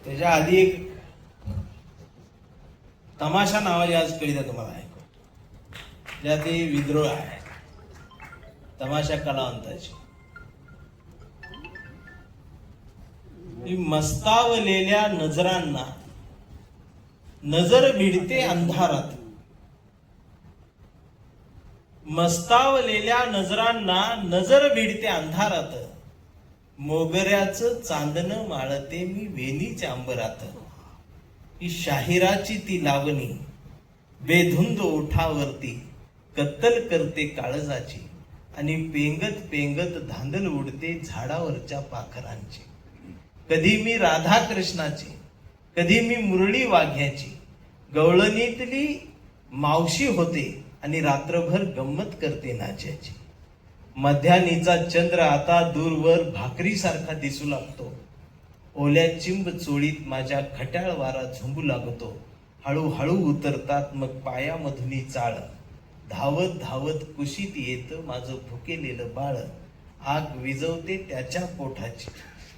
A: त्याच्या आधी एक तमाशा नावाची आज कविता तुम्हाला ऐकू, ज्यात विद्रोह आहे तमाशा कलावंताची. मस्तावलेल्या नजरांना नजर भिडते अंधारात. मस्तावलेल्या नजरांना नजर भिडते अंधारात. मोगऱ्याचं चांदणं माळते मी वेणीच्या अंबरात. ही शाहिराची ती लावणी बेधुंद ओठावरती कत्तल करते काळजाची. आणि पेंगत पेंगत धांदल उडते झाडावरच्या पाखरांची. कधी मी राधा कृष्णाची, कधी मी मुरळी वाघ्याची. गवळणीतली मावशी होते आणि रात्रभर गंमत करते नाच्याची. मध्यानीचा चंद्र आता दूरवर भाकरीसारखा दिसू लागतो. ओल्या चिंब चोळीत माझ्या खट्याळ वारा झुंबू लागतो. हळूहळू उतरतात मग पायामधुनी चाळ. धावत धावत कुशीत येतं माझं भुकेलेलं बाळ. आग विजवते त्याच्या पोटाची,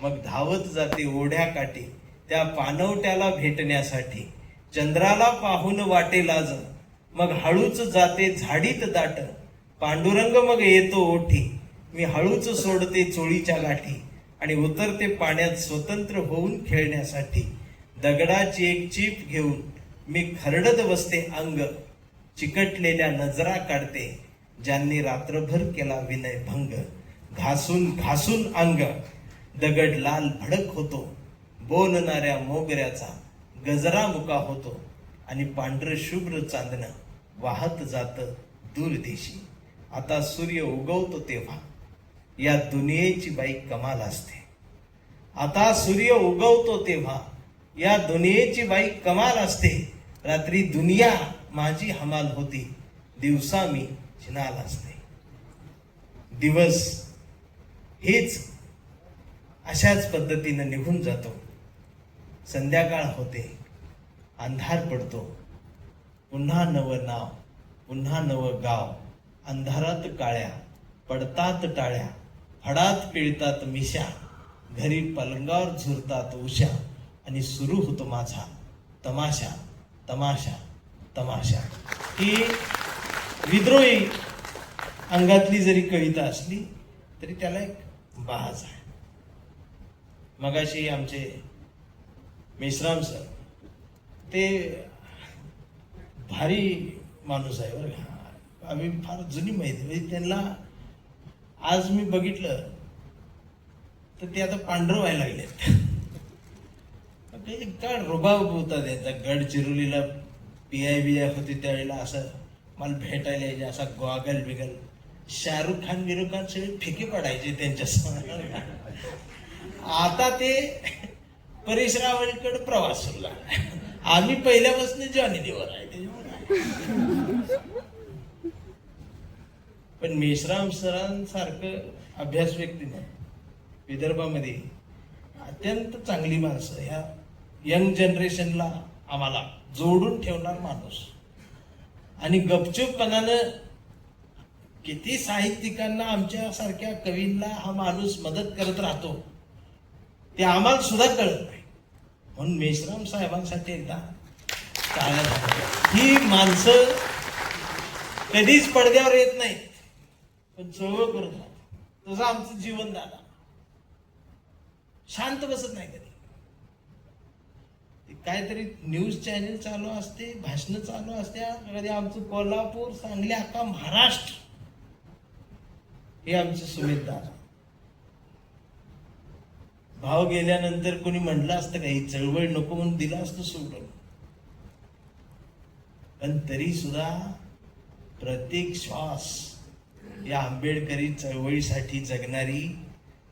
A: मग धावत जाते ओढ्याकाठी त्या पाणवट्याला भेटण्यासाठी. चंद्राला पाहून वाटे लाज, मग हळूच जाते झाडीत दाट. पांडुरंग मग येतो ओठी, मी हळूच सोडते चोळीच्या गाठी. आणि उतरते पाण्यात स्वतंत्र होऊन खेळण्यासाठी. दगडाची एक चीप घेऊन मी खरडत बसते अंग. चिकटलेल्या नजरा काढते ज्यांनी रात्रभर केला विनय भंग. घासून घासून अंग दगड लाल भडक होतो. बोलणाऱ्या मोगऱ्याचा गजरा मुका होतो. आणि पांढर शुभ्र चांदणं वाहत जात दूरदेशी. आता सूर्य उगवतो तेव्हा या दुनियेची बाई कमाल असते. आता सूर्य उगवतो तेव्हा या दुनियेची बाई कमाल असते. रात्री दुनिया माझी हमाल होती, दिवसा मी छिनाल असते. दिवस हेच अशाच पद्धतीने निघून जातो. संध्याकाळ होते, अंधार पडतो. पुन्हा नवं नाव, पुन्हा नवं गाव. अंधारात काळ्या पडतात टाळ्या, फडात पिळतात मिशा. घरी पलंगावर झुरतात उशा. आणि सुरू होतो माझा तमाशा तमाशा तमाशा. ही विद्रोही अंगातली जरी कविता असली तरी त्याला एक बाज आहे. मगाशी आमचे मेश्राम सर, ते भारी माणूस आहे बरं का. आम्ही फार जुनी माहिती, म्हणजे त्यांना आज मी बघितलं तर ते आता पांढरं व्हायला लागले. काय रुबाब होता त्यांचा. गडचिरोलीला PI होती त्यावेळेला असं मला भेटायला यायचे, असा गॉगल बिगल. शाहरुख खान बिरुख खान सगळे फिके पडायचे त्यांच्या समोर. आता ते परेश रावलकडे प्रवास सुरू झाला. आम्ही पहिल्यापासून जॉनी लिव्हर आहे त्याच्यामुळे. पण मेश्राम सरांसारखं अभ्यास व्यक्तीने विदर्भामध्ये अत्यंत चांगली माणसं, ह्या यंग जनरेशनला आम्हाला जोडून ठेवणार माणूस. आणि गपचूपपणानं किती साहित्यिकांना, आमच्या सारख्या कवींना हा माणूस मदत करत राहतो ते आम्हाला सुद्धा कळत नाही. म्हणून मेश्राम साहेबांसाठी एकदा टाळ्या झाल्या. ही माणसं कधीच पडद्यावर येत नाहीत, पण चळवळ करत राहतात. तसं आमचं जीवन दादा शांत बसत नाही कधी. काहीतरी न्यूज चॅनल चालू असते, भाषण चालू असते. कधी आमचं कोल्हापूर, सांगली, अख्खा महाराष्ट्र हे आमचे सुमेधदार. भाव गेल्यानंतर कोणी म्हटलं असतं का ही चळवळ नको म्हणून दिलं असतं सोडून. पण तरी सुद्धा प्रत्येक श्वास या आंबेडकरी चळवळीसाठी जगणारी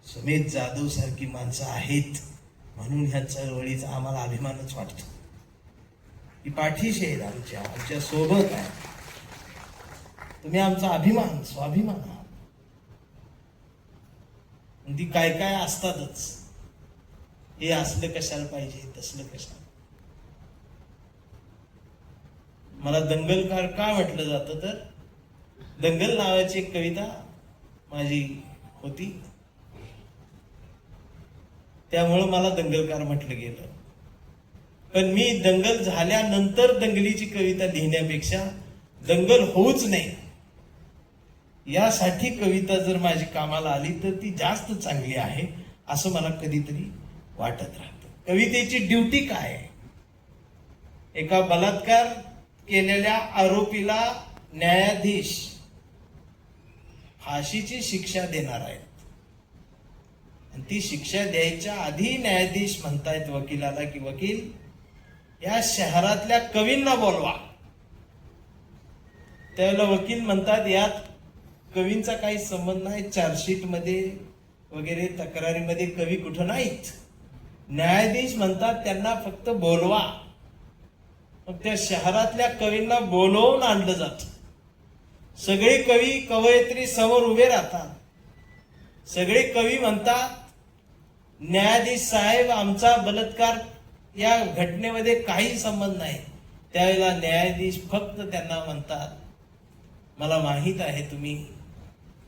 A: सुमेध जाधव सारखी माणसं आहेत. म्हणून ह्या चळवळीचा आम्हाला अभिमानच वाटतो. ही पाठीशी आहेत, आमच्या सोबत आहे. तुम्ही आमचा अभिमान, स्वाभिमान आहात. ती काय काय असतातच. हे असलं कशाला पाहिजे, तसलं कशाला. मला दंगलकार का म्हटलं जातं तर दंगल नावाची एक कविता माझी होती, त्यामुळं मला दंगलकार म्हटलं गेलं. पण मी दंगल झाल्यानंतर दंगलीची कविता लिहिण्यापेक्षा दंगल होऊच नाही यासाठी कविता जर माझी कामाला आली तर ती जास्त चांगली आहे असं मला कधीतरी वाटत राहतं. कवितेची ड्युटी काय आहे? एका बलात्कार केलेल्या आरोपीला न्यायाधीश फाशीची शिक्षा देणार आहेत. आणि ती शिक्षा द्यायच्या आधी न्यायाधीश म्हणतायत वकिलाला की वकील या शहरातल्या कवींना बोलवा. त्यावेळेला वकील म्हणतात यात कवींचा काही संबंध नाही, चार्जशीट मध्ये वगैरे तक्रारीमध्ये कवी कुठं नाहीत. न्यायाधीश म्हणतात त्यांना फक्त बोलवा. मग त्या शहरातल्या कवींना बोलवून आणलं जात. सगळे कवी कवयित्री समोर उभे राहतात. सगळे कवी म्हणतात न्यायाधीश साहेब आमचा बलात्कार या घटनेमध्ये काही संबंध नाही. त्यावेळेला न्यायाधीश फक्त त्यांना म्हणतात मला माहित आहे तुम्ही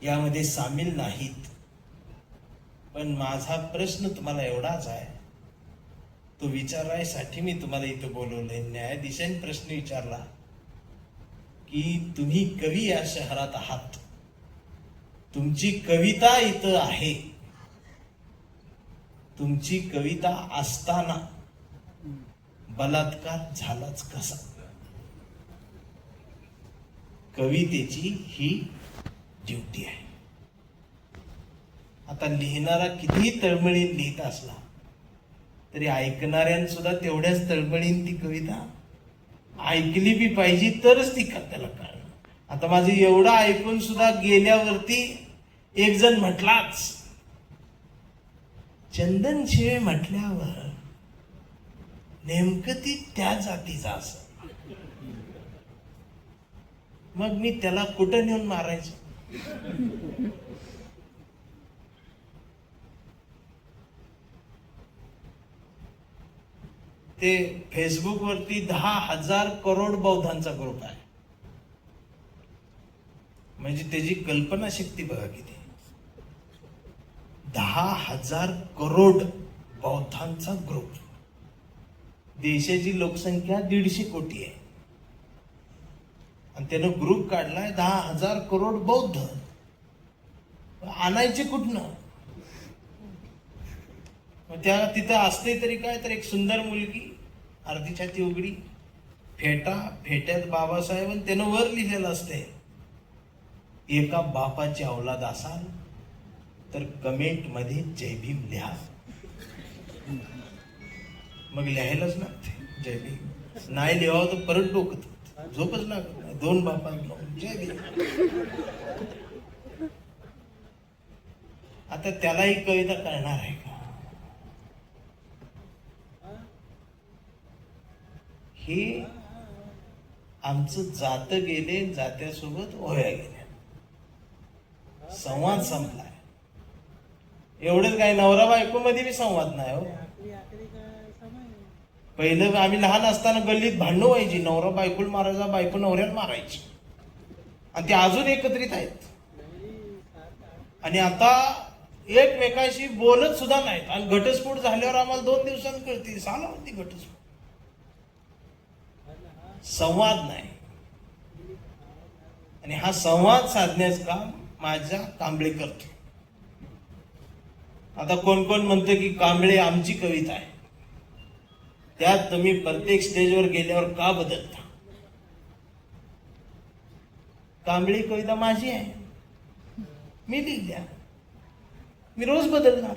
A: यामध्ये सामील नाहीत, पण माझा प्रश्न तुम्हाला एवढाच आहे, तो विचारायसाठी मी तुम्हाला इथं बोलवलंय. न्यायाधीशांनी प्रश्न विचारला की तुम्ही कवी या शहरात आहात, तुमची कविता इथं आहे, तुमची कविता असताना बलात्कार झालाच कसा? कवितेची ही ड्युटी आहे. आता लिहिणारा कितीही तळमळीन लिहित असला तरी ऐकणाऱ्यांसुद्धा तेवढ्याच तळमळीन ती कविता ऐकली बी पाहिजे तरच ती त्याला कळणार. आता माझं एवढं ऐकून सुद्धा गेल्यावरती एक जण म्हटलाच चंदन शिवे म्हटल्यावर नेमकं ती त्या जातीचा असं. मग मी त्याला कुठं नेऊन मारायचं? ते फेसबुक वरती 10,000 करोड बौद्धांचा ग्रुप आहे. म्हणजे त्याची कल्पना शक्ती बघा किती. 10,000 करोड बौद्धांचा ग्रुप. देशाची लोकसंख्या 150 कोटी आहे आणि त्यानं ग्रुप काढलाय 10,000 करोड बौद्ध. आणायचे कुठनं? त्या तिथं असते तरी काय, तर एक सुंदर मुलगी अर्धी छाती उघडी, फेट्यात बाबासाहेब, आणि त्यानं वर लिहिलेलं असते एका बापाची औलाद असाल तर कमेंट मध्ये जय भीम लिहा. मग लिहायलाच लागते जय भीम. नाही लिहावं तर परत डोकत झोपच लागत नाही. 2 बापांना जय भीम. आता त्याला ही कविता कळणार आहे का? हे आमचं जात गेले, जात्यासोबत ओह्या गेल्या, संवाद संपलाय. एवढंच काय, नवरा बायको मध्ये बी संवाद नाही हो. पहिलं आम्ही लहान असताना गल्लीत भांडणं व्हायची, नवरा बायकोला मारायचा, बायको नवऱ्याला मारायची, आणि ते अजून एकत्रित आहेत. आणि आता एकमेकांशी बोलत सुद्धा नाहीत. आणि घटस्फोट झाल्यावर आम्हाला 2 दिवसांनी कळते साला होती घटस्फोट. संवाद नाही. आणि हा संवाद साधण्याचं काम माझ्या कांबळे करतो. आता कोण कोण म्हणतं की कांबळे आमची कविता आहे, त्यात तुम्ही प्रत्येक स्टेजवर गेल्यावर का बदलता? कांबळे कविता माझी आहे, मी लिहिल्या, मी रोज बदलणार,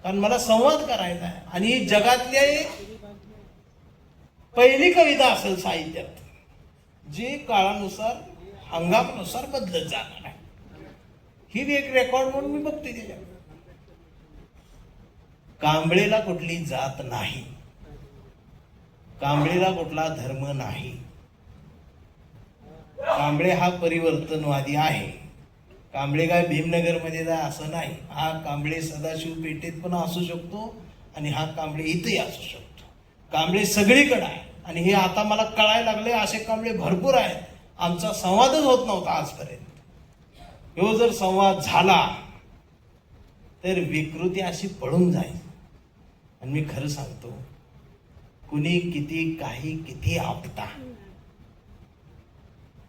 A: कारण मला संवाद करायचा आहे. आणि ही जगातली पहिली कविता असेल साहित्यात जी काळानुसार हंगामानुसार बदलत जाणार आहे. ही एक रेकॉर्ड म्हणून मी बघतोय त्याच्या. कांबळेला कुठली जात नाही, कांबळेला कुठला धर्म नाही. कांबळे हा परिवर्तनवादी आहे. कांबळे काय भीमनगर मध्ये जाय असं नाही. हा कांबळे सदाशिव पेठेत पण असू शकतो आणि हा कांबळे इथेही असू शकतो. कांबळे सगळीकडे आहे आणि हे आता मला कळायला लागले, असे कांबळे भरपूर आहेत. आमचा संवादच होत नव्हता आजपर्यंत. ह्यो जर संवाद झाला तर विकृती अशी पळून जाईल. आणि मी खरं सांगतो, कुणी किती काही किती आपटा,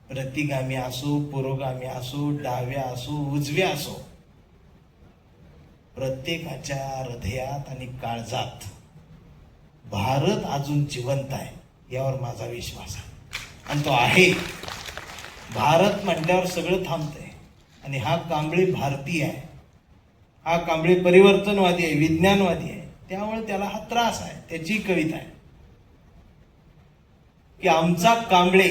A: प्रतिगामी असो, पुरोगामी असो, डाव्या असो, उजव्या असो, प्रत्येकाच्या हृदयात आणि काळजात भारत अजून जिवंत आहे यावर माझा विश्वास आहे. आणि तो आहे. भारत म्हटल्यावर सगळं थांबतंय. आणि हा कांबळे भारतीय आहे, हा कांबळे परिवर्तनवादी आहे, विज्ञानवादी आहे. त्यामुळे त्याला हा त्रास आहे. त्याची कविता आहे की आमचा कांबळे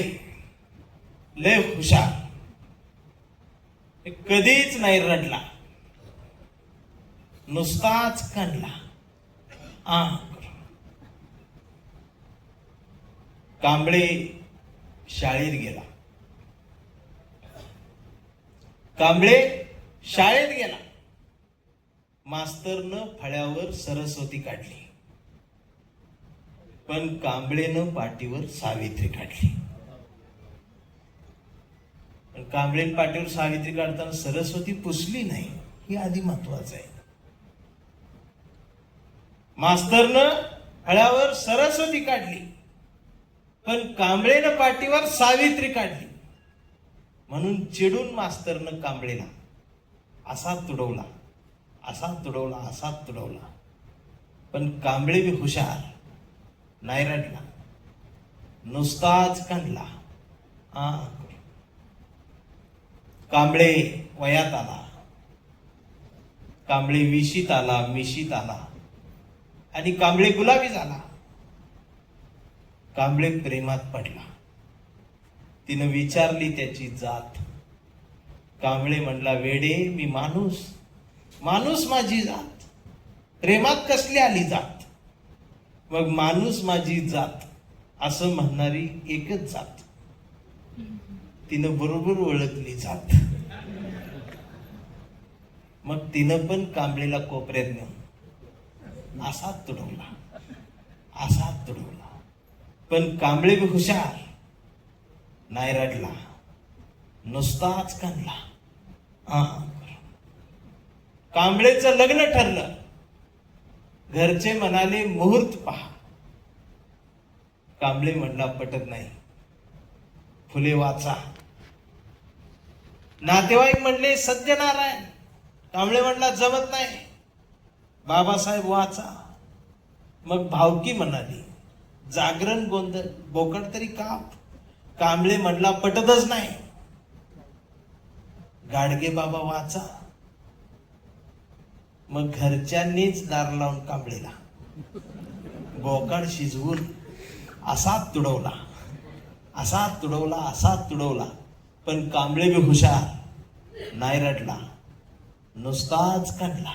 A: लय हुशार, कधीच नाही रडला, नुसताच कणला. कांबळे शाळेत गेला. कांबळे शाळेत गेला. मास्तरनं फळ्यावर सरस्वती काढली, पण कांबळेनं पाटीवर सावित्री काढली. पण कांबळे पाटीवर सावित्री काढताना सरस्वती पुसली नाही, ही आधी महत्वाचं आहे. मास्तरनं फळ्यावर सरस्वती काढली, पण कांबळेनं पाटीवर सावित्री काढली. म्हणून चिडून मास्तरनं कांबळेला असा तुडवला, असा तुडवला, असा तुडवला. पण कांबळे बी हुशार, नाही रडला, नुसताच काढला. कांबळे वयात आला, कांबळे विशीत आला, मिशीत आला आणि कांबळे गुलाबी झाला. कांबळे प्रेमात पडला. तिनं विचारली त्याची जात. कांबळे म्हणला, वेडे मी माणूस, माणूस माझी जात, प्रेमात कसली आली जात? मग माणूस माझी जात असं म्हणणारी एकच जात. तिनं बरोबर ओळखली जात. मग तिनं पण कांबळेला कोपऱ्यात नेऊन असा तुडवला, असा तुडवला. पण कांबळे बी हुशार, नाही रडला, नुसताच काढला. कांबळेचं लग्न ठरलं. घरचे म्हणाले मुहूर्त पहा. कांबळे म्हणला, पटत नाही, फुले वाचा. नातेवाईक म्हणले सत्यनारायण. कांबळे म्हणला, जमत नाही, बाबासाहेब वाचा. मग भावकी म्हणाली, जागरण गोंधळ बोकड तरी काप. कांबळे म्हणला, पटतच नाही, गाडगे बाबा वाचा. मग घरच्यांनीच दार लावून कांबळेला बोकाड शिजवून असा तुडवला, असा तुडवला, असा तुडवला. पण कांबळे बी हुशार, नाही रडला, नुसताच काढला.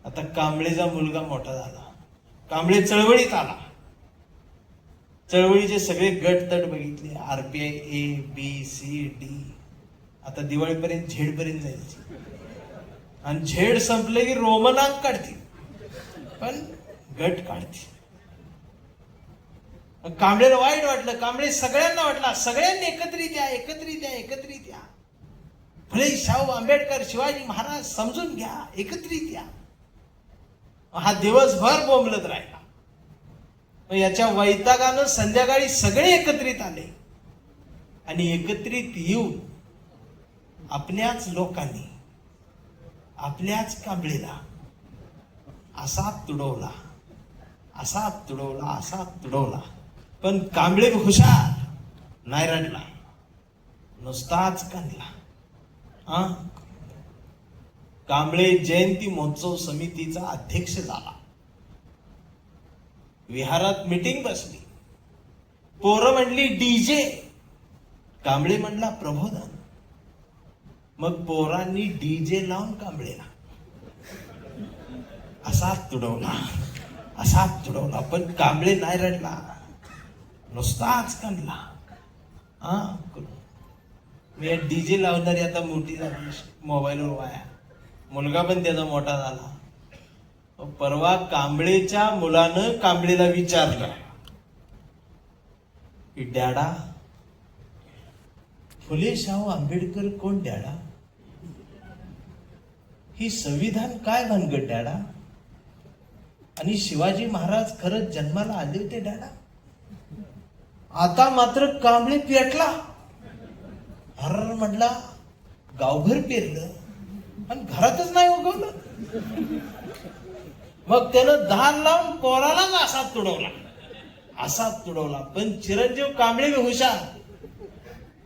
A: आता कांबळेचा मुलगा मोठा झाला. कांबळे चळवळीत आला. चळवळीचे सगळे गट तट बघितले, RPI ABCD. आता दिवाळीपर्यंत झेड पर्यंत जायची. आणि झेड संपले की रोमनांक काढतील, पण गट काढतील. कांबळेला वाईट वाटलं. कांबळे सगळ्यांना वाटला, सगळ्यांनी एकत्रित या, एकत्रित या, एकत्रित या. फुले, शाहू, आंबेडकर, शिवाजी महाराज समजून घ्या, एकत्रित या. हा दिवसभर बोंबलत राहिला. याच्या वैतागानं संध्याकाळी सगळे एकत्रित आले आणि एकत्रित येऊन आपल्याच लोकांनी आपल्याच कांबळेला असा तुडवला, असा तुडवला, असा तुडवला. पण कांबळे हुशार, नाही रडला, नुसताच कांदला. कांबळे जयंती महोत्सव समितीचा अध्यक्ष झाला. विहारात मीटिंग बसली. पोरं म्हणली डीजे, कांबळे म्हणला प्रबोधन. मग पोरांनी डीजे लावून कांबळेला असा तुडवला, असा तुडवला. पण कांबळे नाही रडला, नुसताच कांदला. मी डीजे लावणारी आता मोठी झाली, मोबाईलवर वाया. मुलगा पण त्याचा मोठा झाला. परवा कांबळेच्या मुलानं कांबळेला विचारलं की डॅडा, फुले शाहू आंबेडकर कोण डॅडा? ही संविधान काय भानगड डॅडा? आणि शिवाजी महाराज खरंच जन्माला आले होते डॅडा? आता मात्र कांबळे पेटला. हर म्हटला, गावभर पेरलं आणि घरातच नाही उगवलं. मग त्यानं धान लावून पोरालाच असा तुडवला, असा तुडवला. पण चिरंजीव कांबळे हुशार,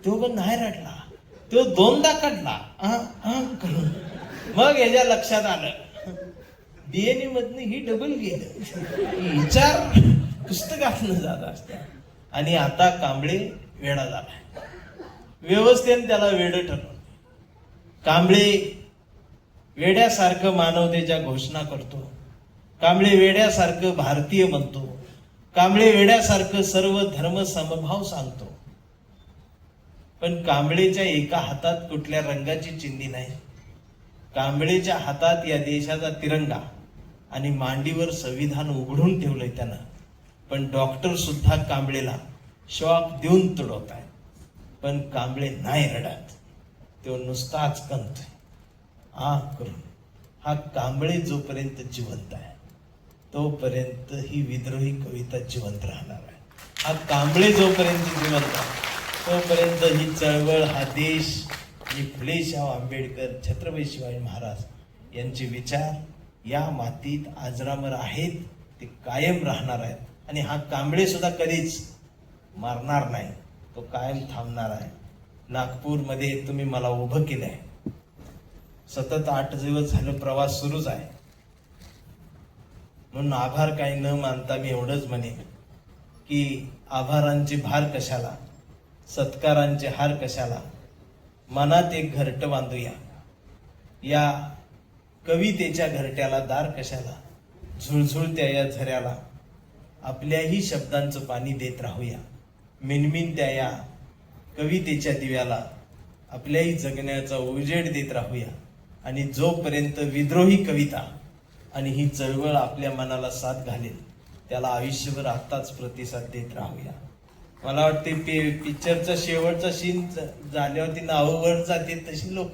A: तो पण नाही रडला, तो दोनदा काढला करून. मग याच्या लक्षात आलं डीएनए मधनं ही डबल गेलं, विचार पुस्तकातनं जात असत. आणि आता कांबळे वेडा झालाय. व्यवस्थेने त्याला वेड ठरवलं. कांबळे वेड्यासारखं मानवतेच्या घोषणा करतो. कांबळे वेड्यासारखं भारतीय म्हणतो. कांबळे वेड्यासारखं सर्व धर्म समभाव सांगतो. पण कांबळेच्या एका हातात कुठल्या रंगाची चिंधी नाही. कांबळेच्या हातात या देशाचा तिरंगा आणि मांडीवर संविधान उघडून ठेवलंय त्यानं. पण डॉक्टर सुद्धा कांबळेला शॉक देऊन तुडवत आहे. पण कांबळे नाही रडत, तो नुसताच कंतोय करून. हा कांबळे जोपर्यंत जिवंत आहे तोपर्यंत ही विद्रोही कविता जिवंत राहणार आहे. हा कांबळे जोपर्यंत जिवंत आहे तोपर्यंत ही चळवळ, हा देश आणि फुले शाहू आंबेडकर, छत्रपती शिवाजी महाराज यांचे विचार या मातीत अजरामर आहेत, ते कायम राहणार आहेत. आणि हा कांबळे सुद्धा कधीच मारणार नाही, तो कायम थांबणार आहे. नागपूरमध्ये तुम्ही मला उभं केलंय. सतत 8 दिवस झालं प्रवास सुरूच आहे. म्हणून आभार काही न मानता मी एवढंच म्हणेन की आभारांचे भार कशाला, सत्कारांचे हार कशाला, मनात एक घरटं बांधूया. या कवितेच्या घरट्याला दार कशाला, झुळझुळत्या या झऱ्याला आपल्याही शब्दांचं पाणी देत राहूया. मिनमिनत्या या कवितेच्या दिव्याला आपल्याही जगण्याचा उजेड देत राहूया. आणि जोपर्यंत विद्रोही कविता आणि ही चळवळ आपल्या मनाला साथ घालेल त्याला आयुष्यभर आत्ताच प्रतिसाद देत राहूया. मला वाटते पिक्चरचा शेवटचा सीन झाल्यावरती नावावर जाते तशी लोक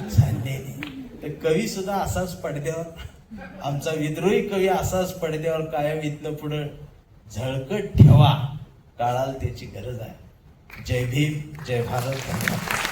A: झालेली. तर कवी सुद्धा असाच पडद्यावर, आमचा विद्रोही कवी असाच पडद्यावर कायम इथनं पुढं झळकत ठेवा. काळाला त्याची गरज आहे. जय भीम, जय भारत.